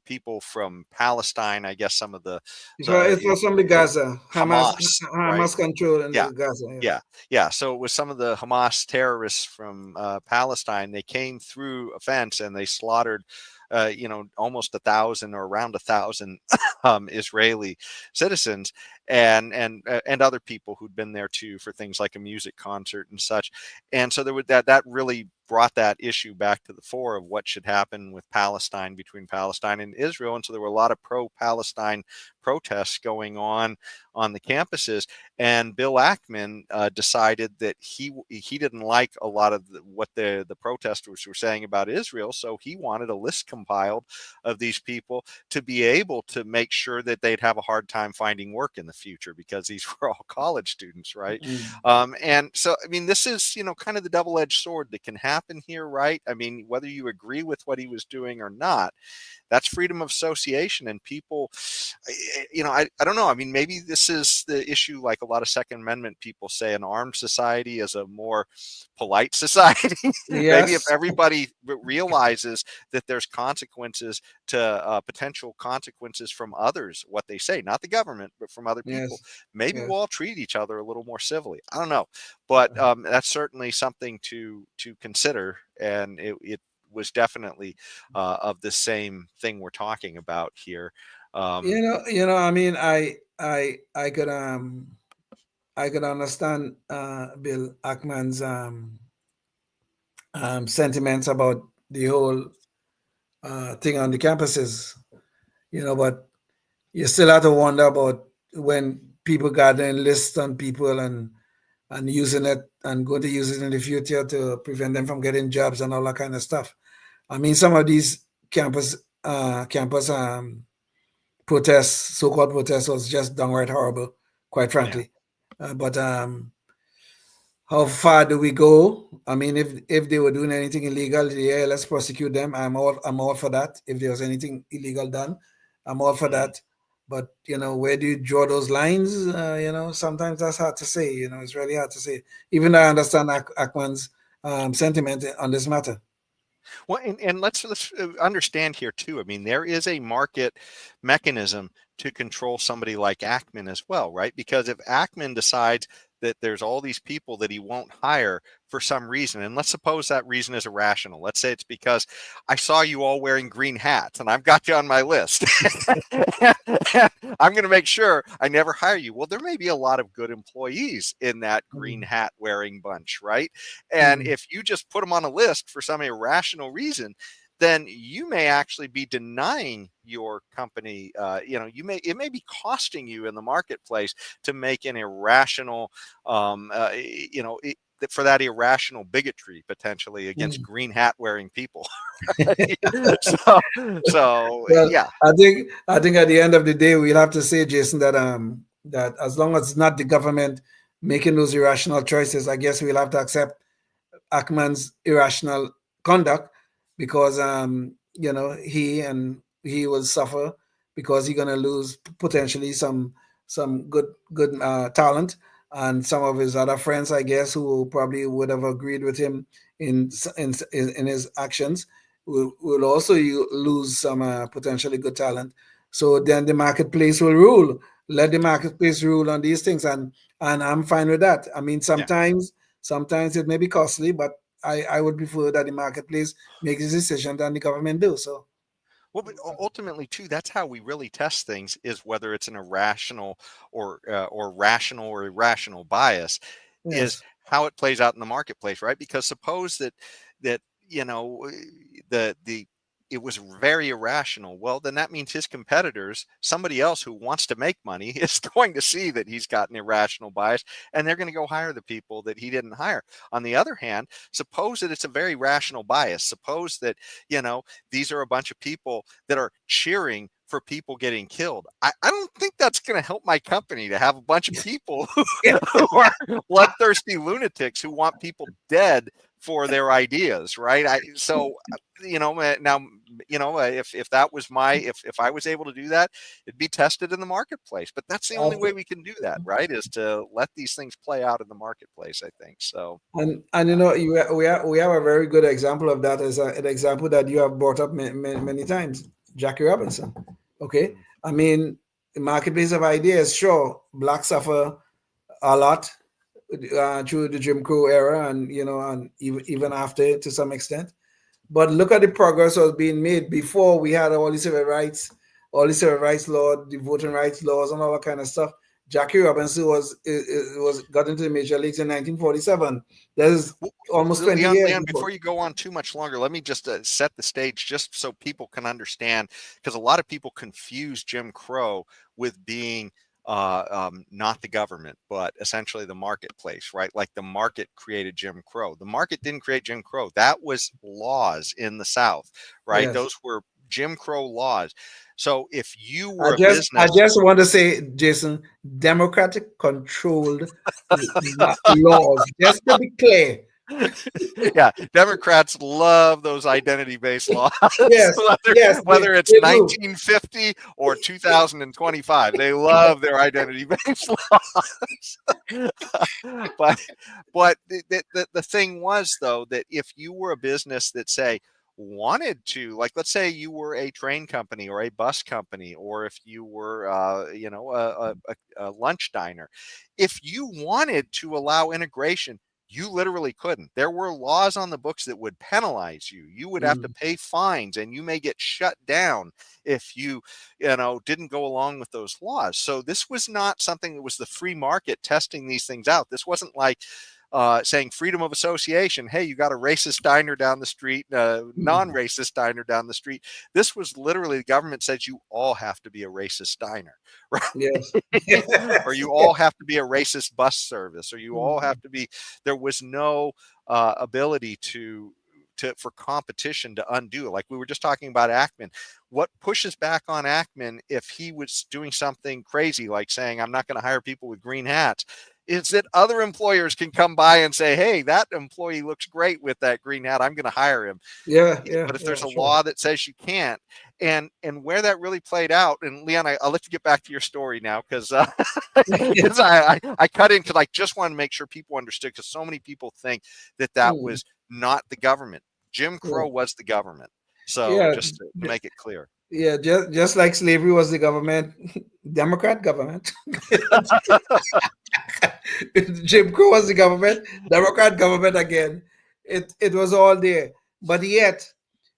people from Palestine, I guess some of it was from the Gaza, Hamas right? control in the Gaza. Yeah. So it was some of the Hamas terrorists from Palestine. They came through a fence and they slaughtered almost 1,000 or around 1,000 Israeli citizens and other people who'd been there too for things like a music concert and such. And so there would that really brought that issue back to the fore of what should happen with Palestine, between Palestine and Israel. And so there were a lot of pro-Palestine protests going on the campuses. And Bill Ackman decided that he didn't like a lot of what the protesters were saying about Israel. So he wanted a list compiled of these people to be able to make sure that they'd have a hard time finding work in the future, because these were all college students, right? And so, I mean, this is, kind of the double-edged sword that can happen here, right? I mean, whether you agree with what he was doing or not, that's freedom of association. And people, I don't know. I mean, maybe this is the issue, like a lot of Second Amendment people say, an armed society is a more polite society. Yes. Maybe if everybody realizes that there's consequences to potential consequences from others, what they say, not the government, but from other people, maybe we'll all treat each other a little more civilly. I don't know. But that's certainly something to consider. And it was definitely of the same thing we're talking about here. I mean, I could understand Bill Ackman's sentiments about the whole thing on the campuses, but you still have to wonder about when people gathering lists on people and using it and going to use it in the future to prevent them from getting jobs and all that kind of stuff. I mean, some of these campus protests, so-called protests, was just downright horrible, quite frankly. But how far do we go? I mean, if they were doing anything illegal, let's prosecute them. I'm all for that. If there was anything illegal done, I'm all for that. But where do you draw those lines? Sometimes that's hard to say. It's really hard to say. Even though I understand Ackman's sentiment on this matter. Well, and let's understand here too. I mean, there is a market mechanism to control somebody like Ackman as well, right? Because if Ackman decides that there's all these people that he won't hire for some reason, and let's suppose that reason is irrational. Let's say it's because I saw you all wearing green hats and I've got you on my list. I'm going to make sure I never hire you. Well, there may be a lot of good employees in that green hat wearing bunch, right? And if you just put them on a list for some irrational reason, then you may actually be denying your company. It may be costing you in the marketplace to make an irrational, for that irrational bigotry potentially against green hat wearing people. so well, yeah. I think at the end of the day, we'll have to say, Jason, that that as long as it's not the government making those irrational choices, I guess we'll have to accept Ackman's irrational conduct, because he will suffer because he's gonna lose potentially some good talent, and some of his other friends, I guess, who probably would have agreed with him in his actions, will also lose some potentially good talent. So then the marketplace will rule. Let the marketplace rule on these things, and I'm fine with that. I mean, sometimes it may be costly, but I would prefer that the marketplace makes a decision than the government do. So, well, but ultimately too, that's how we really test things: is whether it's an irrational or rational or irrational bias, is how it plays out in the marketplace, right? Because suppose that the it was very irrational. Well, then that means his competitors, somebody else who wants to make money, is going to see that he's got an irrational bias, and they're going to go hire the people that he didn't hire. On the other hand, suppose that it's a very rational bias. Suppose that, these are a bunch of people that are cheering for people getting killed. I don't think that's going to help my company to have a bunch of people who are bloodthirsty lunatics who want people dead for their ideas, right? If that was if I was able to do that, it'd be tested in the marketplace. But that's the only way we can do that, right? Is to let these things play out in the marketplace, I think. So, and we have a very good example of that, as an example that you have brought up many times, Jackie Robinson. Okay, I mean, the marketplace of ideas, sure, blacks suffer a lot through the Jim Crow era, and and even after, to some extent. But look at the progress that was being made before we had all the civil rights law, the voting rights laws, and all that kind of stuff. Jackie Robinson got into the major leagues in 1947. That is almost 20 years. Leon, before you go on too much longer, let me just set the stage just so people can understand, because a lot of people confuse Jim Crow with being not the government, but essentially the marketplace, right? Like the market created Jim Crow. The market didn't create Jim Crow. That was laws in the South, right? Yes. Those were Jim Crow laws. So if you were I just want to say, Jason, Democratic controlled laws, just to be clear. Yeah, Democrats love those identity-based laws. Yes, whether it's 1950 or 2025, they love their identity-based laws. but the thing was, though, that if you were a business that, say, wanted to, like, let's say you were a train company or a bus company, or if you were a lunch diner, if you wanted to allow integration, you literally couldn't. There were laws on the books that would penalize you. You would have to pay fines, and you may get shut down if you didn't go along with those laws. So this was not something that was the free market testing these things out. This wasn't like saying freedom of association. Hey, you got a racist diner down the street, non-racist diner down the street. This was literally the government said you all have to be a racist diner, right? Yes. Or you all have to be a racist bus service, or you all have to be. There was no ability for competition to undo. Like we were just talking about Ackman. What pushes back on Ackman if he was doing something crazy, like saying, I'm not going to hire people with green hats, is that other employers can come by and say, hey, that employee looks great with that green hat, I'm going to hire him. Yeah. But if there's a law that says you can't, and where that really played out, and Leon, I'll let you get back to your story now, because I cut in because I just want to make sure people understood, because so many people think that was not the government. Jim Crow was the government. So just to make it clear. Yeah, just like slavery was the government, Democrat government. Jim Crow was the government, Democrat government again. It was all there. But yet,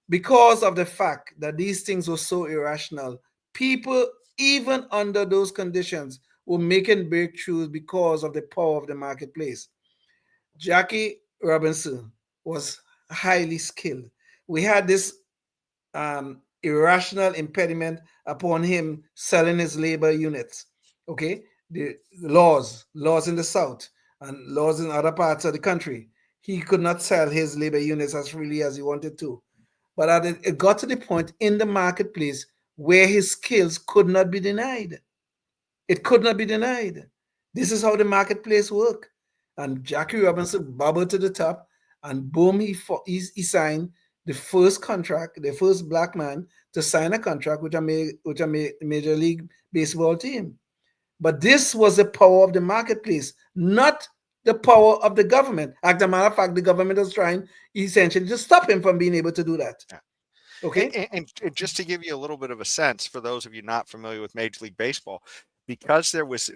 because of the fact that these things were so irrational, people, even under those conditions, were making breakthroughs because of the power of the marketplace. Jackie Robinson was highly skilled. We had this irrational impediment upon him selling his labor units. Okay, the laws in the South and laws in other parts of the country. He could not sell his labor units as freely as he wanted to. But it got to the point in the marketplace where his skills could not be denied. It could not be denied. This is how the marketplace works. And Jackie Robinson bubbled to the top, and boom, he signed the first contract, the first black man to sign a contract with a Major League Baseball team. But this was the power of the marketplace, not the power of the government. As a matter of fact, the government was trying essentially to stop him from being able to do that. Okay. And just to give you a little bit of a sense, for those of you not familiar with Major League Baseball, because there was,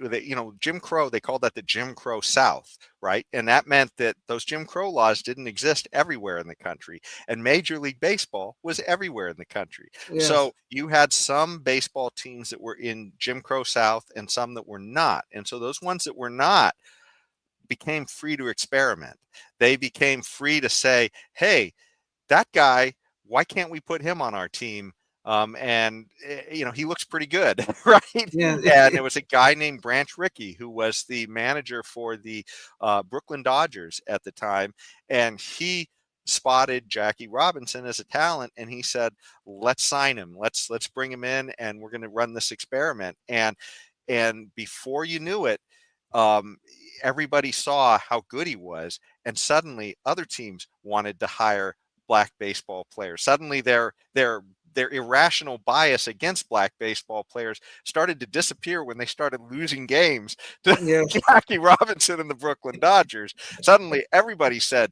Jim Crow, they called that the Jim Crow South, right? And that meant that those Jim Crow laws didn't exist everywhere in the country. And Major League Baseball was everywhere in the country. Yes. So you had some baseball teams that were in Jim Crow South and some that were not. And so those ones that were not became free to experiment. They became free to say, hey, that guy why can't we put him on our team? And he looks pretty good, right? Yeah. And there was a guy named Branch Rickey who was the manager for the Brooklyn Dodgers at the time, and he spotted Jackie Robinson as a talent, and he said, "Let's sign him. Let's bring him in, and we're going to run this experiment." And before you knew it, everybody saw how good he was, and suddenly other teams wanted to hire black baseball players. Suddenly their irrational bias against black baseball players started to disappear when they started losing games to Jackie Robinson and the Brooklyn Dodgers. Suddenly everybody said,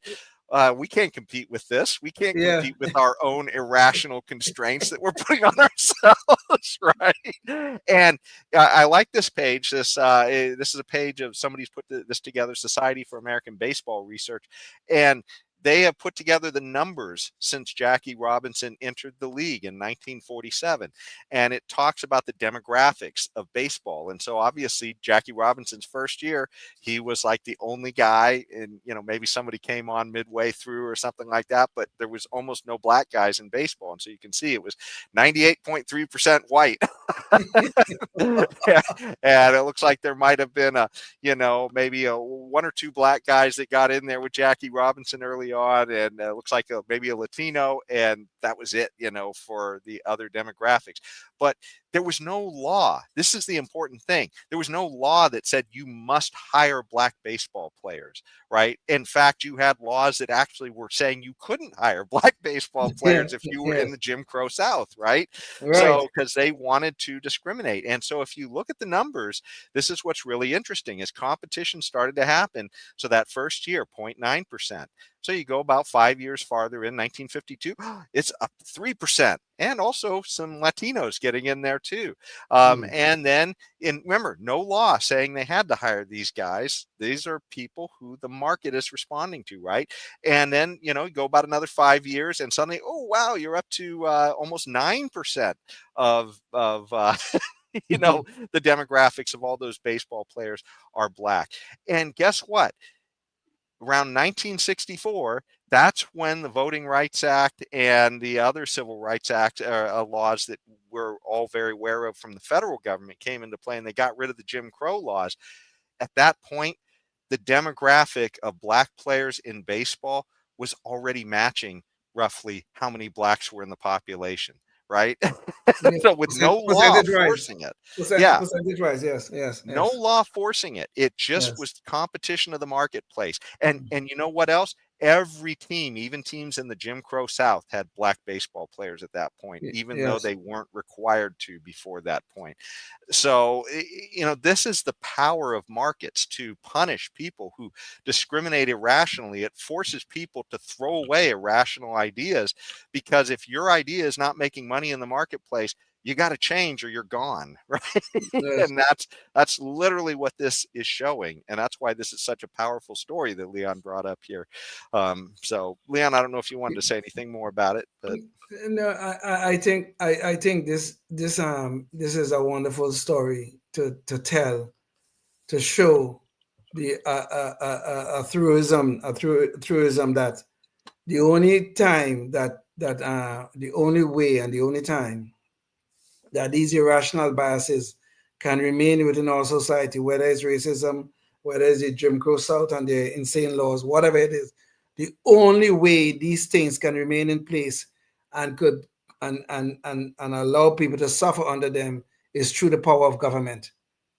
we can't compete with this. We can't compete with our own irrational constraints that we're putting on ourselves, right? And I like this page. This is a page of somebody's put this together, Society for American Baseball Research, and they have put together the numbers since Jackie Robinson entered the league in 1947. And it talks about the demographics of baseball. And so obviously Jackie Robinson's first year, he was like the only guy, and maybe somebody came on midway through or something like that, but there was almost no black guys in baseball. And so you can see it was 98.3% white. And it looks like there might have been maybe one or two black guys that got in there with Jackie Robinson early on, and it looks like maybe a Latino, and that was it, for the other demographics. But there was no law. This is the important thing. There was no law that said you must hire black baseball players, right? In fact, you had laws that actually were saying you couldn't hire black baseball players if you were in the Jim Crow South, right? So because they wanted to discriminate. And so if you look at the numbers, this is what's really interesting is competition started to happen. So that first year, 0.9%. So you go about 5 years farther in 1952, it's up to 3%, and also some Latinos getting in there too. And then, remember, no law saying they had to hire these guys. These are people who the market is responding to, right? And then, you go about another 5 years, and suddenly, oh wow, you're up to almost 9% of the demographics of all those baseball players are black. And guess what? Around 1964, that's when the Voting Rights Act and the other Civil Rights Act laws that we're all very aware of from the federal government came into play, and they got rid of the Jim Crow laws. At that point, the demographic of black players in baseball was already matching roughly how many blacks were in the population, right? So with no law forcing it. Percentage rise, yes. No law forcing it. It just was the competition of the marketplace. And you know what else? Every team, even teams in the Jim Crow South, had black baseball players at that point, even though they weren't required to before that point. So, this is the power of markets to punish people who discriminate irrationally. It forces people to throw away irrational ideas, because if your idea is not making money in the marketplace, you got to change or you're gone, right? And that's literally what this is showing, and that's why this is such a powerful story that Leon brought up here. So, Leon, I don't know if you wanted to say anything more about it, but no, I think this is a wonderful story to tell, to show the a truism that the only time the only way and the only time that these irrational biases can remain within our society, whether it's racism, whether it's the Jim Crow South and the insane laws, whatever it is, the only way these things can remain in place and allow people to suffer under them is through the power of government.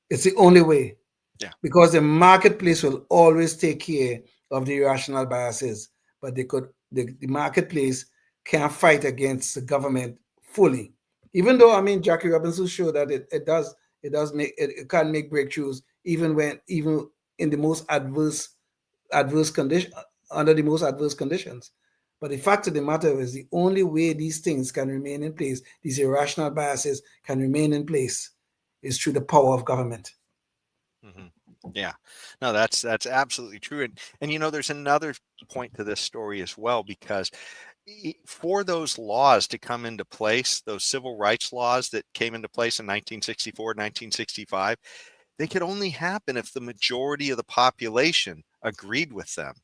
It's the only way. Yeah. Because the marketplace will always take care of the irrational biases, but the marketplace can't fight against the government fully. Even though, Jackie Robinson showed that it can make breakthroughs even in the most adverse condition, under the most adverse conditions. But the fact of the matter is, the only way these things can remain in place, these irrational biases can remain in place, is through the power of government. Mm-hmm. Yeah, no, that's absolutely true. And there's another point to this story as well, because for those laws to come into place, those civil rights laws that came into place in 1964, 1965, they could only happen if the majority of the population agreed with them,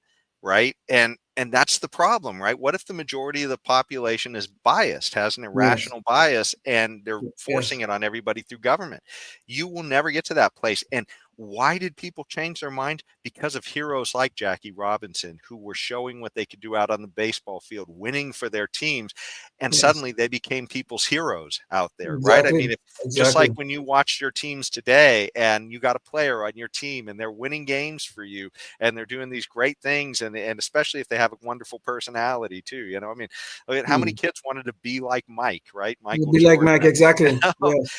right? And that's the problem, right? What if the majority of the population is biased, has an irrational bias, and they're forcing it on everybody through government? You will never get to that place. And why did people change their mind? Because of heroes like Jackie Robinson, who were showing what they could do out on the baseball field, winning for their teams. And suddenly they became people's heroes out there, right? I mean, just like when you watched your teams today and you got a player on your team and they're winning games for you and they're doing these great things, and especially if they have a wonderful personality too, you know, I mean, look at how many kids wanted to be like Mike, right? Michael be like Mike, exactly.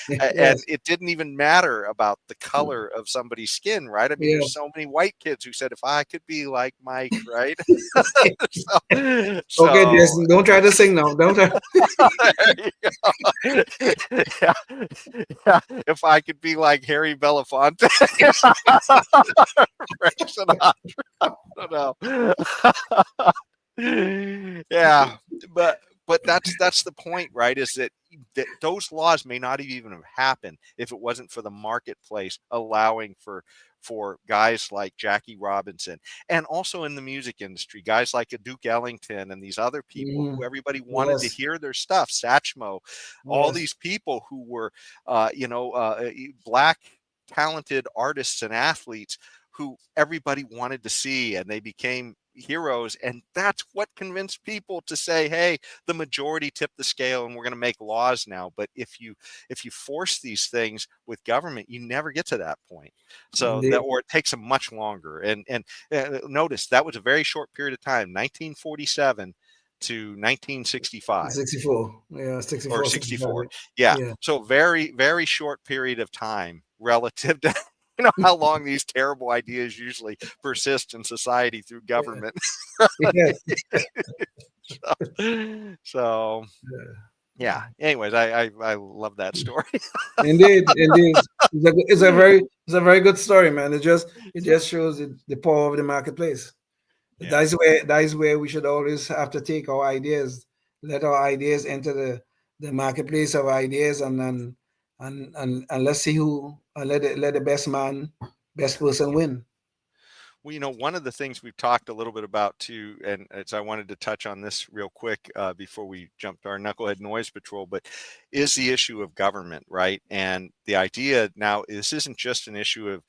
And it didn't even matter about the color of somebody's skin, right? I mean, there's so many white kids who said, if I could be like Mike, right? Okay, Jason, don't try to sing now. Don't try. Yeah. If I could be like Harry Belafonte. I don't know. Yeah, but that's the point, right? Is that those laws may not even have happened if it wasn't for the marketplace allowing for guys like Jackie Robinson, and also in the music industry, guys like a Duke Ellington and these other people who everybody wanted to hear their stuff, Satchmo, all these people who were, Black talented artists and athletes who everybody wanted to see, and they became heroes. And that's what convinced people to say, hey, the majority tipped the scale and we're going to make laws now. But if you force these things with government, you never get to that point. So or it takes them much longer. And notice that was a very short period of time, 1947 to 1965. 64. Yeah, 64. Or 64. Yeah. So very, very short period of time relative to how long these terrible ideas usually persist in society through government. So yeah. Anyways, I love that story. Indeed. It's a very good story, man. It just shows the power of the marketplace. That is where we should always have to take our ideas, let our ideas enter the marketplace of ideas, and let's see who, let the best person win. Well, one of the things we've talked a little bit about too, and I wanted to touch on this real quick before we jump to our Knucklehead Noise Patrol, but is the issue of government, right? And the idea now, this isn't just an issue of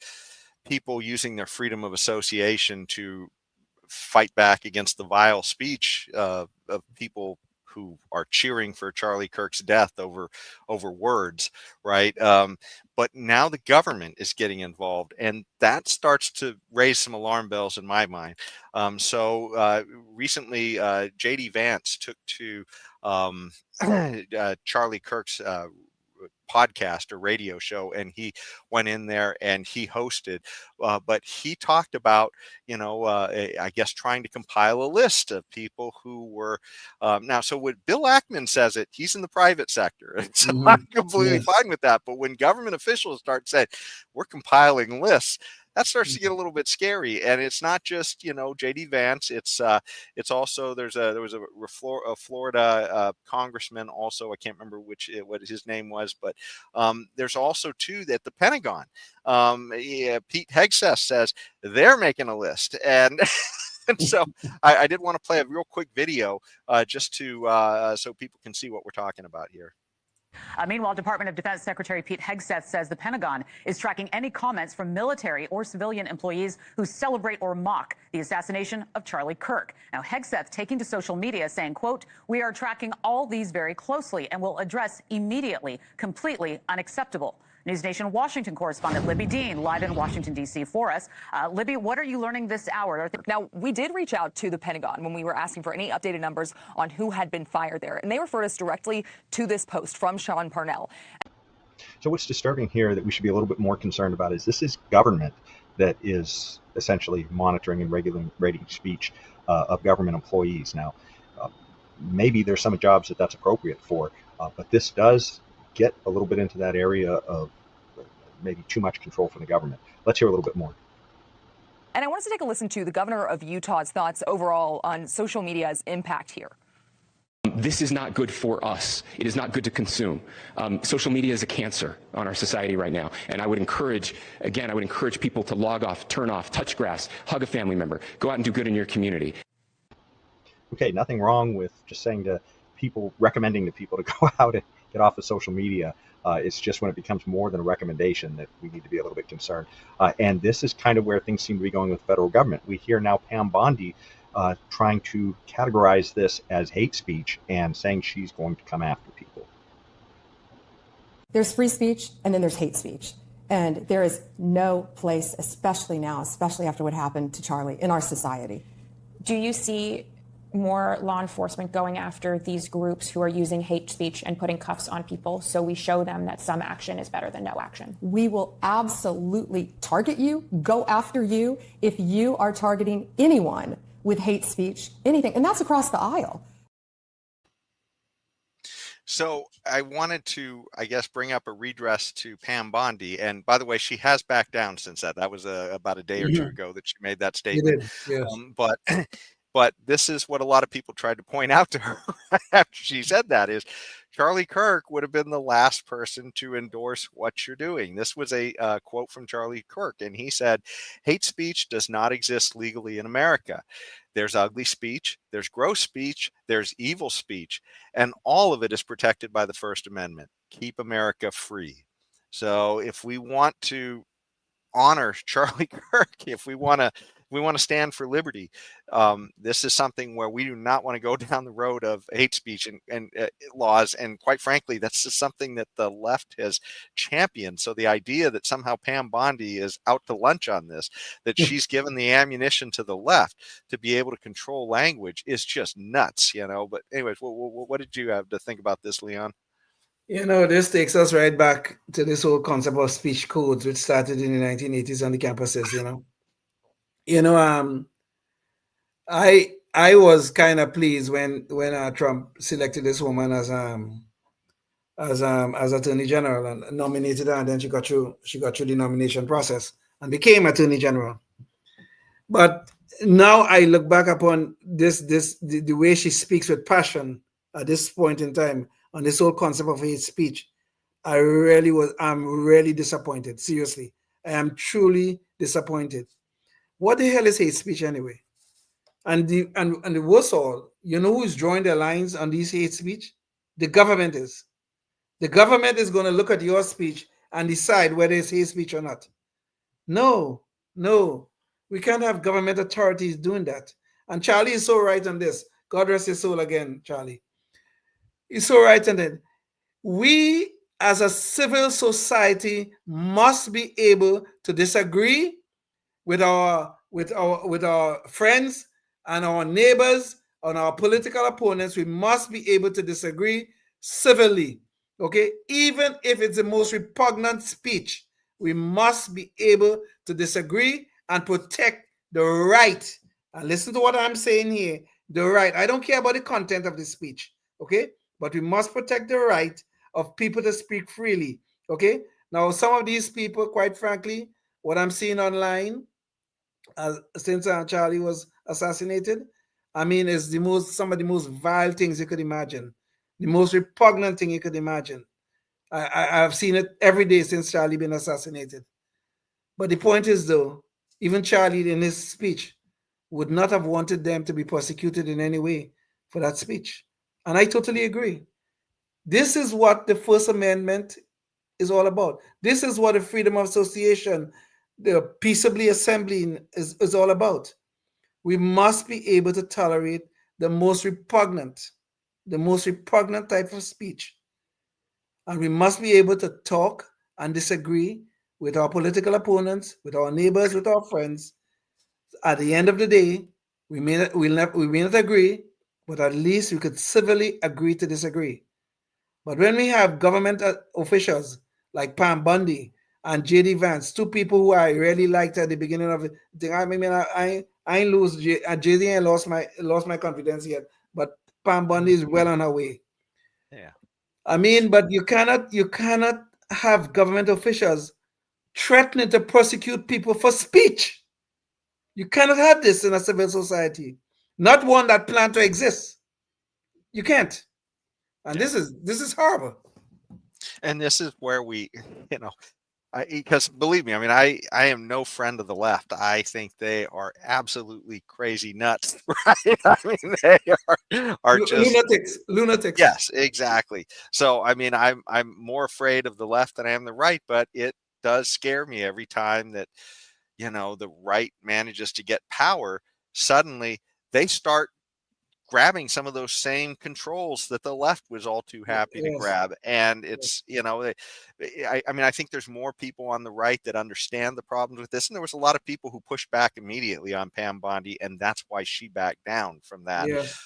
people using their freedom of association to fight back against the vile speech of people who are cheering for Charlie Kirk's death over words, right? But now the government is getting involved, and that starts to raise some alarm bells in my mind. So recently, J.D. Vance took to Charlie Kirk's podcast or radio show, and he went in there and he hosted, but he talked about I guess trying to compile a list of people who were now, so when Bill Ackman says it, he's in the private sector, and so I'm completely fine with that. But when government officials start saying we're compiling lists, that starts to get a little bit scary. And it's not just J.D. Vance. It's also there was a Florida congressman also. I can't remember what his name was, but there's also too that the Pentagon. Pete Hegseth says they're making a list, and so I did want to play a real quick video just to so people can see what we're talking about here. Meanwhile, Department of Defense Secretary Pete Hegseth says the Pentagon is tracking any comments from military or civilian employees who celebrate or mock the assassination of Charlie Kirk. Now, Hegseth taking to social media saying, quote, "We are tracking all these very closely and will address immediately, completely unacceptable." News Nation Washington correspondent Libby Dean live in Washington, D.C. for us. Libby, what are you learning this hour? Now, we did reach out to the Pentagon when we were asking for any updated numbers on who had been fired there, and they referred us directly to this post from Sean Parnell. So what's disturbing here that we should be a little bit more concerned about is this is government that is essentially monitoring and regulating speech of government employees. Now, maybe there's some jobs that's appropriate for, but this does get a little bit into that area of maybe too much control from the government. Let's hear a little bit more. And I want us to take a listen to the governor of Utah's thoughts overall on social media's impact here. this is not good for us. It is not good to consume. Social media is a cancer on our society right now. And I would encourage people to log off, turn off, touch grass, hug a family member, go out and do good in your community. Okay, nothing wrong with just saying to people, recommending to people to go out and get off of social media. It's just when it becomes more than a recommendation that we need to be a little bit concerned. And this is kind of where things seem to be going with the federal government. We hear now Pam Bondi trying to categorize this as hate speech and saying she's going to come after people. There's free speech and then there's hate speech. And there is no place, especially now, especially after what happened to Charlie, in our society. Do you see more law enforcement going after these groups who are using hate speech and putting cuffs on people so we show them that some action is better than no action? We will absolutely target you, go after you if you are targeting anyone with hate speech, anything. And that's across the aisle. So I wanted to, I guess, bring up a redress to Pam Bondi. And by the way, she has backed down since that. That was about a day or two ago that she made that statement. Yes. But this is what a lot of people tried to point out to her after she said that is Charlie Kirk would have been the last person to endorse what you're doing. This was a quote from Charlie Kirk, and he said, hate speech does not exist legally in America. There's ugly speech, there's gross speech, there's evil speech, and all of it is protected by the First Amendment. Keep America free. So if we want to honor Charlie Kirk, if we want to stand for liberty, this is something where we do not want to go down the road of hate speech and laws. And quite frankly, that's just something that the left has championed. So the idea that somehow Pam Bondi is out to lunch on this, that she's given the ammunition to the left to be able to control language is just nuts, you know. But anyways, what did you have to think about this, Leon? You know, this takes us right back to this whole concept of speech codes, which started in the 1980s on the campuses, I was kind of pleased when Trump selected this woman as Attorney General and nominated her, and then she got through the nomination process and became Attorney General. But now I look back upon the way she speaks with passion at this point in time on this whole concept of hate speech. I'm really disappointed. Seriously, I am truly disappointed. What the hell is hate speech anyway? And the worst of all, you know who's drawing the lines on these hate speech? The government is. The government is going to look at your speech and decide whether it's hate speech or not. No, we can't have government authorities doing that. And Charlie is so right on this. God rest his soul again, Charlie. He's so right on that. We, as a civil society, must be able to disagree with our friends and our neighbors and our political opponents. We must be able to disagree civilly, okay? Even if it's the most repugnant speech, we must be able to disagree and protect the right. And listen to what I'm saying here, the right. I don't care about the content of the speech, okay? But we must protect the right of people to speak freely, okay? Now, some of these people, quite frankly, what I'm seeing online, since Charlie was assassinated, I mean, it's some of the most vile things you could imagine, the most repugnant thing you could imagine. I've seen it every day since Charlie been assassinated. But the point is, though, even Charlie in his speech would not have wanted them to be prosecuted in any way for that speech. And I totally agree. This is what the First Amendment is all about. This is what the freedom of association, the peaceably assembling is all about. We must be able to tolerate the most repugnant type of speech. And we must be able to talk and disagree with our political opponents, with our neighbors, with our friends. At the end of the day, we may not agree, but at least we could civilly agree to disagree. But when we have government officials like Pam Bondi and J.D. Vance, two people who I really liked at the beginning of the thing, I ain't lose J.D. ain't lost my confidence yet, but Pam Bondi is well on her way. Yeah. I mean, but you cannot have government officials threatening to prosecute people for speech. You cannot have this in a civil society, not one that plans to exist. You can't. And this is horrible. And this is where we, because believe me, I mean, I am no friend of the left. I think they are absolutely crazy nuts, right? I mean, they are just lunatics. Yes, exactly. So, I mean, I'm more afraid of the left than I am the right, but it does scare me every time that, the right manages to get power. Suddenly, they start grabbing some of those same controls that the left was all too happy to grab. And it's, I mean, I think there's more people on the right that understand the problems with this. And there was a lot of people who pushed back immediately on Pam Bondi, and that's why she backed down from that. Yes.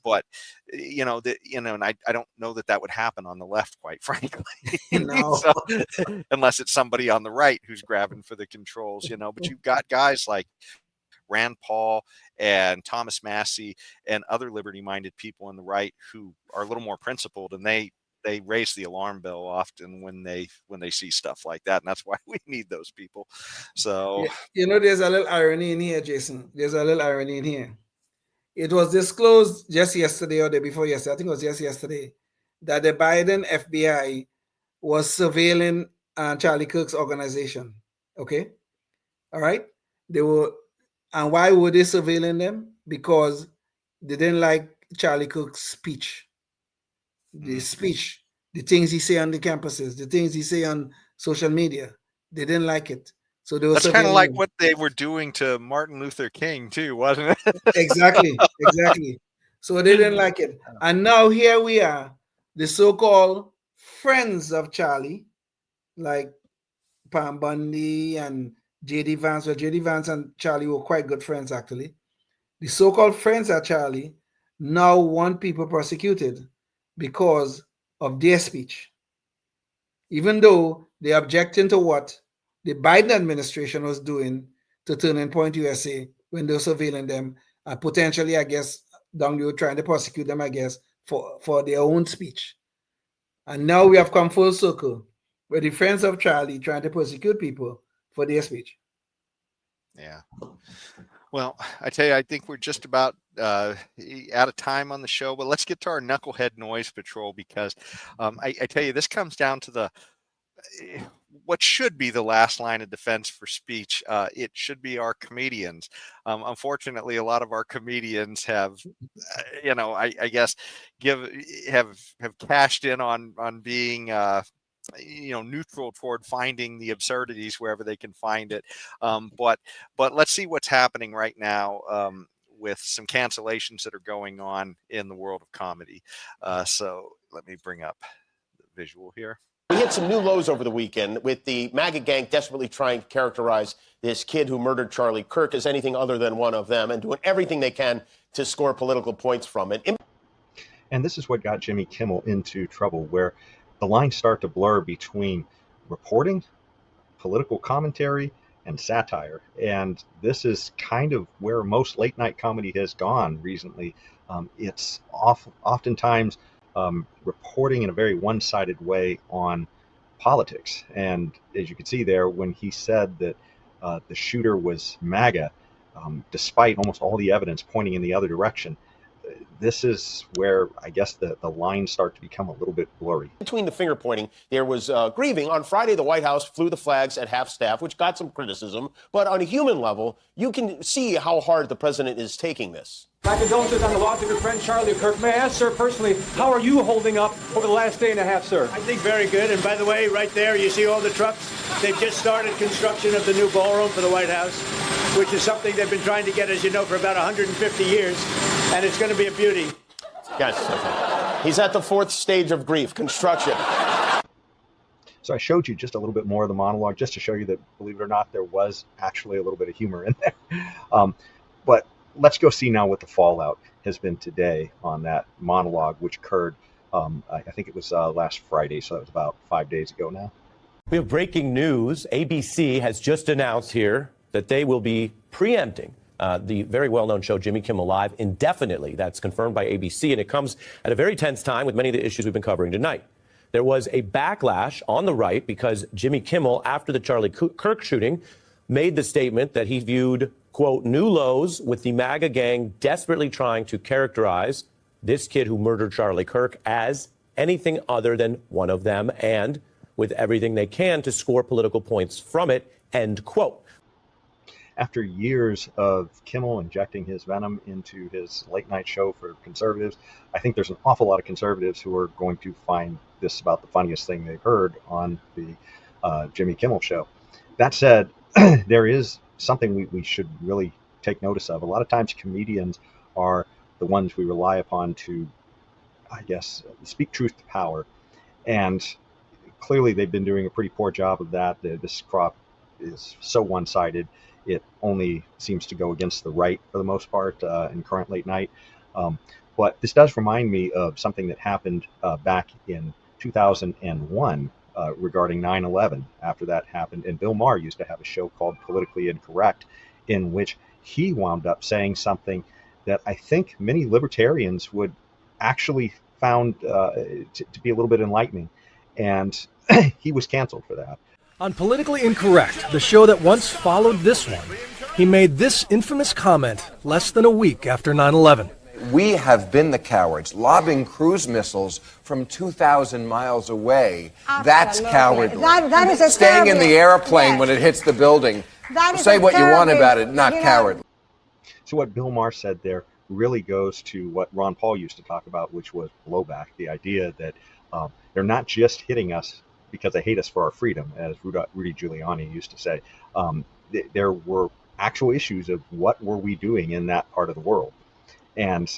But, and I don't know that would happen on the left, quite frankly. No. So, unless it's somebody on the right who's grabbing for the controls, but you've got guys like Rand Paul and Thomas Massey and other liberty-minded people on the right who are a little more principled, and they raise the alarm bell often when they see stuff like that, and that's why we need those people. So there's a little irony in here, Jason. There's a little irony in here. It was disclosed just yesterday or the day before yesterday, I think it was just yesterday, that the Biden FBI was surveilling Charlie Kirk's organization. Okay, all right, they were. And why were they surveilling them? Because they didn't like Charlie Kirk's speech. The speech, the things he say on the campuses, the things he say on social media. They didn't like it. So they were That's kind of like what they were doing to Martin Luther King too, wasn't it? Exactly. So they didn't like it. And now here we are, the so-called friends of Charlie, like Pam Bondi and J.D. Vance. Well, J.D. Vance and Charlie were quite good friends, actually. The so-called friends of Charlie now want people prosecuted because of their speech, even though they're objecting to what the Biden administration was doing to Turning Point USA when they were surveilling them, and potentially, I guess, down the road trying to prosecute them, I guess, for their own speech. And now we have come full circle with the friends of Charlie trying to persecute people for their speech. Yeah. Well, I tell you, I think we're just about out of time on the show, but let's get to our Knucklehead Noise Patrol, because I tell you, this comes down to what should be the last line of defense for speech. It should be our comedians. Unfortunately, a lot of our comedians have, I guess, have cashed in on being neutral toward finding the absurdities wherever they can find it. But let's see what's happening right now with some cancellations that are going on in the world of comedy. So let me bring up the visual here. We hit some new lows over the weekend with the MAGA gang desperately trying to characterize this kid who murdered Charlie Kirk as anything other than one of them, and doing everything they can to score political points from it. And this is what got Jimmy Kimmel into trouble, where the lines start to blur between reporting, political commentary, and satire. And this is kind of where most late night comedy has gone recently. It's oftentimes reporting in a very one-sided way on politics. And as you can see there, when he said that the shooter was MAGA, despite almost all the evidence pointing in the other direction, this is where I guess the lines start to become a little bit blurry. Between the finger pointing, there was grieving. On Friday, the White House flew the flags at half-staff, which got some criticism. But on a human level, you can see how hard the president is taking this. My condolences on the loss of your friend Charlie Kirk. May I ask, sir, personally, how are you holding up over the last day and a half, sir? I think very good. And by the way, right there, you see all the trucks? They've just started construction of the new ballroom for the White House, which is something they've been trying to get, as you know, for about 150 years. And it's going to be a beauty. Yes. He's at the fourth stage of grief, construction. So I showed you just a little bit more of the monologue just to show you that, believe it or not, there was actually a little bit of humor in there. But let's go see now what the fallout has been today on that monologue, which occurred, I think it was last Friday, so that was about 5 days ago now. We have breaking news. ABC has just announced here that they will be preempting the very well-known show Jimmy Kimmel Live indefinitely. That's confirmed by ABC, and it comes at a very tense time with many of the issues we've been covering tonight. There was a backlash on the right because Jimmy Kimmel, after the Charlie Kirk shooting, made the statement that he viewed, quote, new lows with the MAGA gang desperately trying to characterize this kid who murdered Charlie Kirk as anything other than one of them, and with everything they can to score political points from it, end quote. After years of Kimmel injecting his venom into his late night show for conservatives, I think there's an awful lot of conservatives who are going to find this about the funniest thing they've heard on the Jimmy Kimmel show. That said, there is something we should really take notice of. A lot of times comedians are the ones we rely upon to, I guess, speak truth to power. And clearly they've been doing a pretty poor job of that. This crop is so one-sided. It only seems to go against the right for the most part in current late night. But this does remind me of something that happened back in 2001 regarding 9/11. After that happened, and Bill Maher used to have a show called Politically Incorrect, in which he wound up saying something that I think many libertarians would actually found to be a little bit enlightening. And he was canceled for that. On Politically Incorrect, the show that once followed this one, he made this infamous comment less than a week after 9/11. We have been the cowards, lobbing cruise missiles from 2,000 miles away. That's cowardly. That is a Staying in the airplane yes. when it hits the building. That is Say a what you want terribly, about it, not cowardly. So what Bill Maher said there really goes to what Ron Paul used to talk about, which was blowback, the idea that they're not just hitting us because they hate us for our freedom, as Rudy Giuliani used to say. There were actual issues of what were we doing in that part of the world. And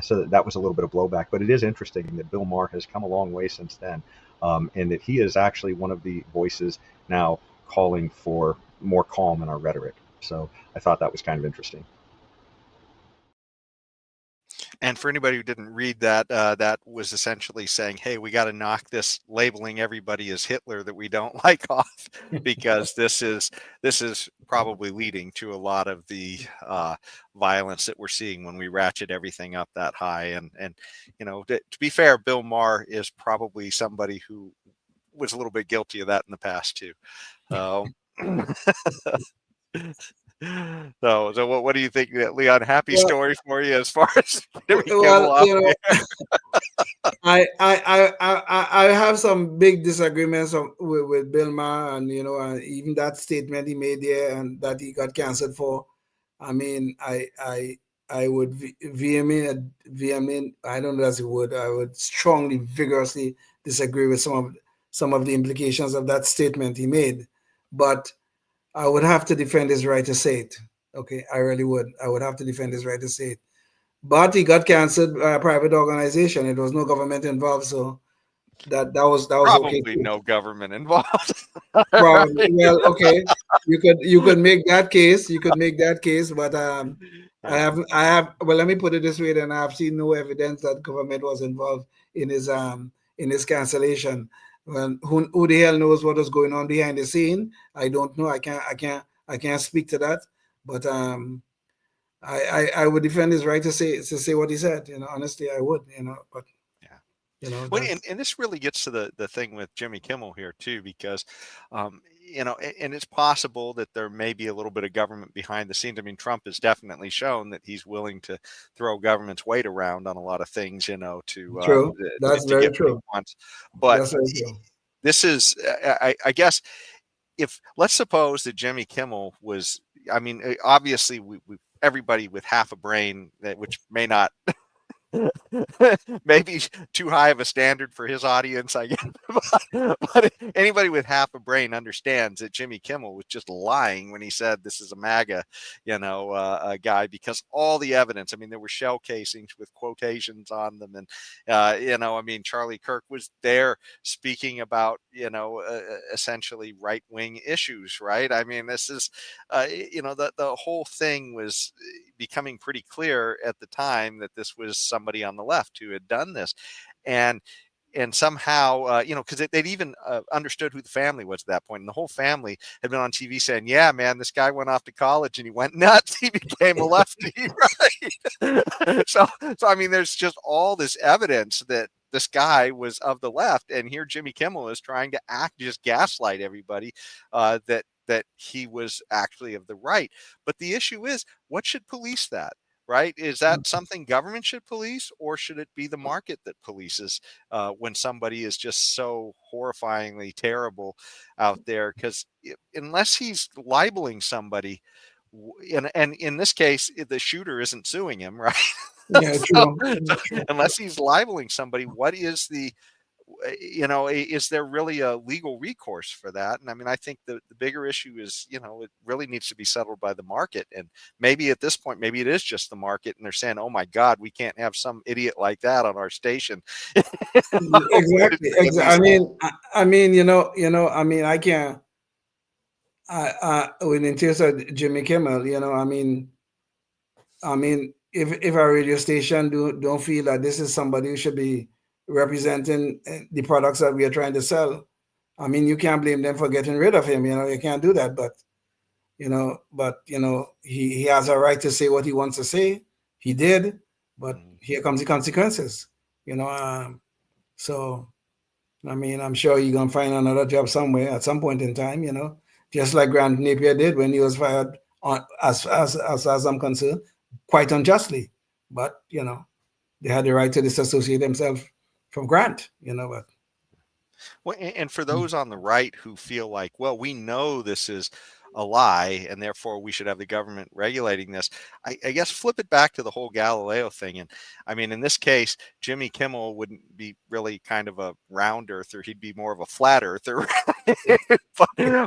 so that was a little bit of blowback. But it is interesting that Bill Maher has come a long way since then, and that he is actually one of the voices now calling for more calm in our rhetoric. So I thought that was kind of interesting. And for anybody who didn't read that, that was essentially saying, hey, we got to knock this labeling everybody as Hitler that we don't like off, because this is probably leading to a lot of the violence that we're seeing when we ratchet everything up that high. And you know, to be fair, Bill Maher is probably somebody who was a little bit guilty of that in the past too. So what do you think, Leon? Happy story for you as far as Jimmy Kimmel you know, I have some big disagreements with Bill Maher, and you know, and even that statement he made there and that he got canceled for. I mean, I would vehement. I don't know that's a word. I would strongly, vigorously disagree with some of the implications of that statement he made, but I would have to defend his right to say it. Okay, I really would. I would have to defend his right to say it. But he got canceled by a private organization. It was no government involved, so that was probably okay. No government involved. Probably. Well, okay. You could make that case. You could make that case, but I have. Well, let me put it this way: then I have seen no evidence that government was involved in his cancellation. Well, who the hell knows what was going on behind the scene? I don't know. I can't speak to that. But I would defend his right to say what he said. You know, honestly, I would. You know, but yeah, you know. Well, and this really gets to the thing with Jimmy Kimmel here too, because you know, and it's possible that there may be a little bit of government behind the scenes. I mean, Trump has definitely shown that he's willing to throw government's weight around on a lot of things, you know, true. That's to very get true. But that's very true. This is, I guess, if let's suppose that Jimmy Kimmel was, I mean, obviously everybody with half a brain, which may not. Maybe too high of a standard for his audience, I guess. But anybody with half a brain understands that Jimmy Kimmel was just lying when he said this is a MAGA, you know, guy, because all the evidence. I mean, there were shell casings with quotations on them, and you know, I mean, Charlie Kirk was there speaking about, you know, essentially right-wing issues, right? I mean, this is, you know, the whole thing was becoming pretty clear at the time that this was somebody on the left who had done this, and somehow you know, because they'd even understood who the family was at that point, and the whole family had been on TV saying, yeah man, this guy went off to college and he went nuts, he became a lefty. Right? so I mean, there's just all this evidence that this guy was of the left, and here Jimmy Kimmel is trying to just gaslight everybody that he was actually of the right. But the issue is, what should police that? right? Is that something government should police, or should it be the market that polices when somebody is just so horrifyingly terrible out there? Because unless he's libeling somebody, and in this case, the shooter isn't suing him, right? Yeah, true. Unless he's libeling somebody, what is the, is there really a legal recourse for that? And I mean, I think the bigger issue is, it really needs to be settled by the market. And maybe at this point, maybe it is just the market, and they're saying, oh my God, we can't have some idiot like that on our station. Exactly. I mean, I can't. When in terms of Jimmy Kimmel, if a radio station don't feel that this is somebody who should be representing the products that we are trying to sell, I mean, you can't blame them for getting rid of him. You can't do that. But he has a right to say what he wants to say. He did, but here comes the consequences. So I mean, I'm sure you're gonna find another job somewhere at some point in time. Just like Grant Napier did when he was fired, as I'm concerned, quite unjustly. But they had the right to disassociate themselves from Grant. But well, and for those on the right who feel like, well, we know this is a lie and therefore we should have the government regulating this, I guess flip it back to the whole Galileo thing. And I mean, in this case, Jimmy Kimmel wouldn't be really kind of a round earther. He'd be more of a flat earther.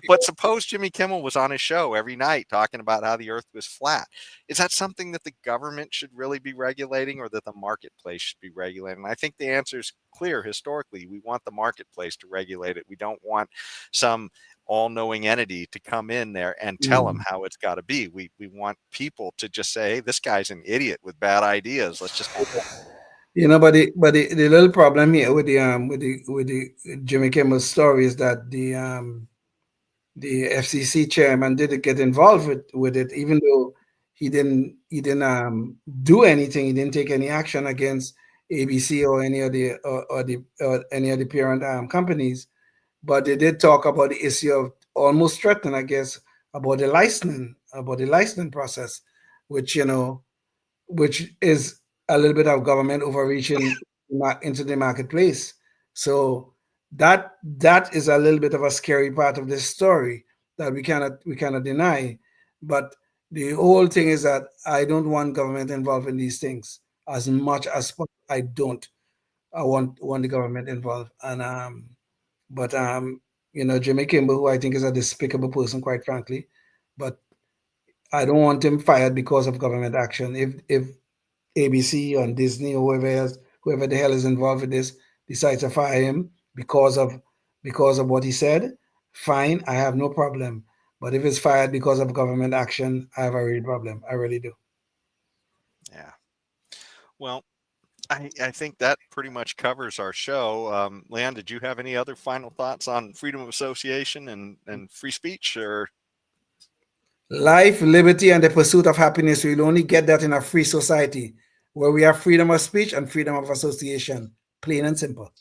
but suppose Jimmy Kimmel was on his show every night talking about how the earth was flat. Is that something that the government should really be regulating, or that the marketplace should be regulating? And I think the answer is clear historically. We want the marketplace to regulate it. We don't want some all-knowing entity to come in there and tell them how it's got to be. We want people to just say, hey, this guy's an idiot with bad ideas. Let's just but the little problem here with the Jimmy Kimmel story is that the FCC chairman didn't get involved with it, even though he didn't do anything. He didn't take any action against ABC or any of the parent companies. But they did talk about the issue of almost threatening, I guess, about the licensing process, which is a little bit of government overreaching into the marketplace. So that is a little bit of a scary part of this story that we cannot deny. But the whole thing is that I don't want government involved in these things as much as I don't. I want the government involved. And But Jimmy Kimmel, who I think is a despicable person, quite frankly, but I don't want him fired because of government action. If ABC or Disney or whoever the hell is involved with this decides to fire him because of what he said, fine, I have no problem. But if it's fired because of government action, I have a real problem. I really do. Yeah. Well, I think that pretty much covers our show. Leon, did you have any other final thoughts on freedom of association and free speech? Or life, liberty, and the pursuit of happiness, we'll only get that in a free society where we have freedom of speech and freedom of association. Plain and simple.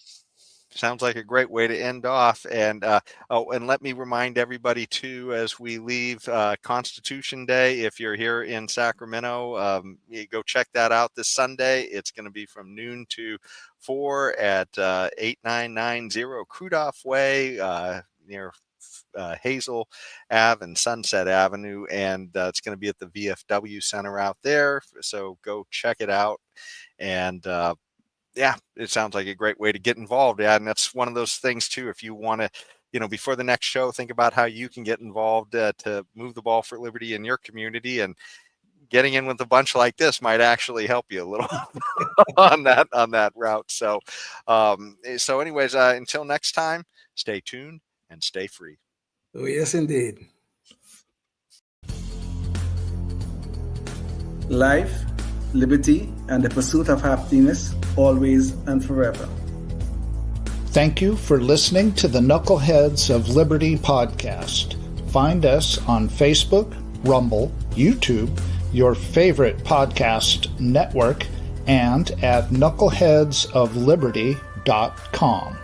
Sounds like a great way to end off. And and let me remind everybody too, as we leave Constitution Day, if you're here in Sacramento, you go check that out this Sunday. It's going to be from noon to 4 at 8990 Krudoff Way near Hazel Ave and Sunset Avenue, and it's going to be at the VFW Center out there. So go check it out. And yeah, it sounds like a great way to get involved. Yeah, and that's one of those things too. If you want to, before the next show, think about how you can get involved to move the ball for liberty in your community, and getting in with a bunch like this might actually help you a little on that route. So, anyways, until next time, stay tuned and stay free. Oh, yes, indeed. Life, liberty, and the pursuit of happiness, always and forever. Thank you for listening to the Knuckleheads of Liberty podcast. Find us on Facebook, Rumble, YouTube, your favorite podcast network, and at knuckleheadsofliberty.com.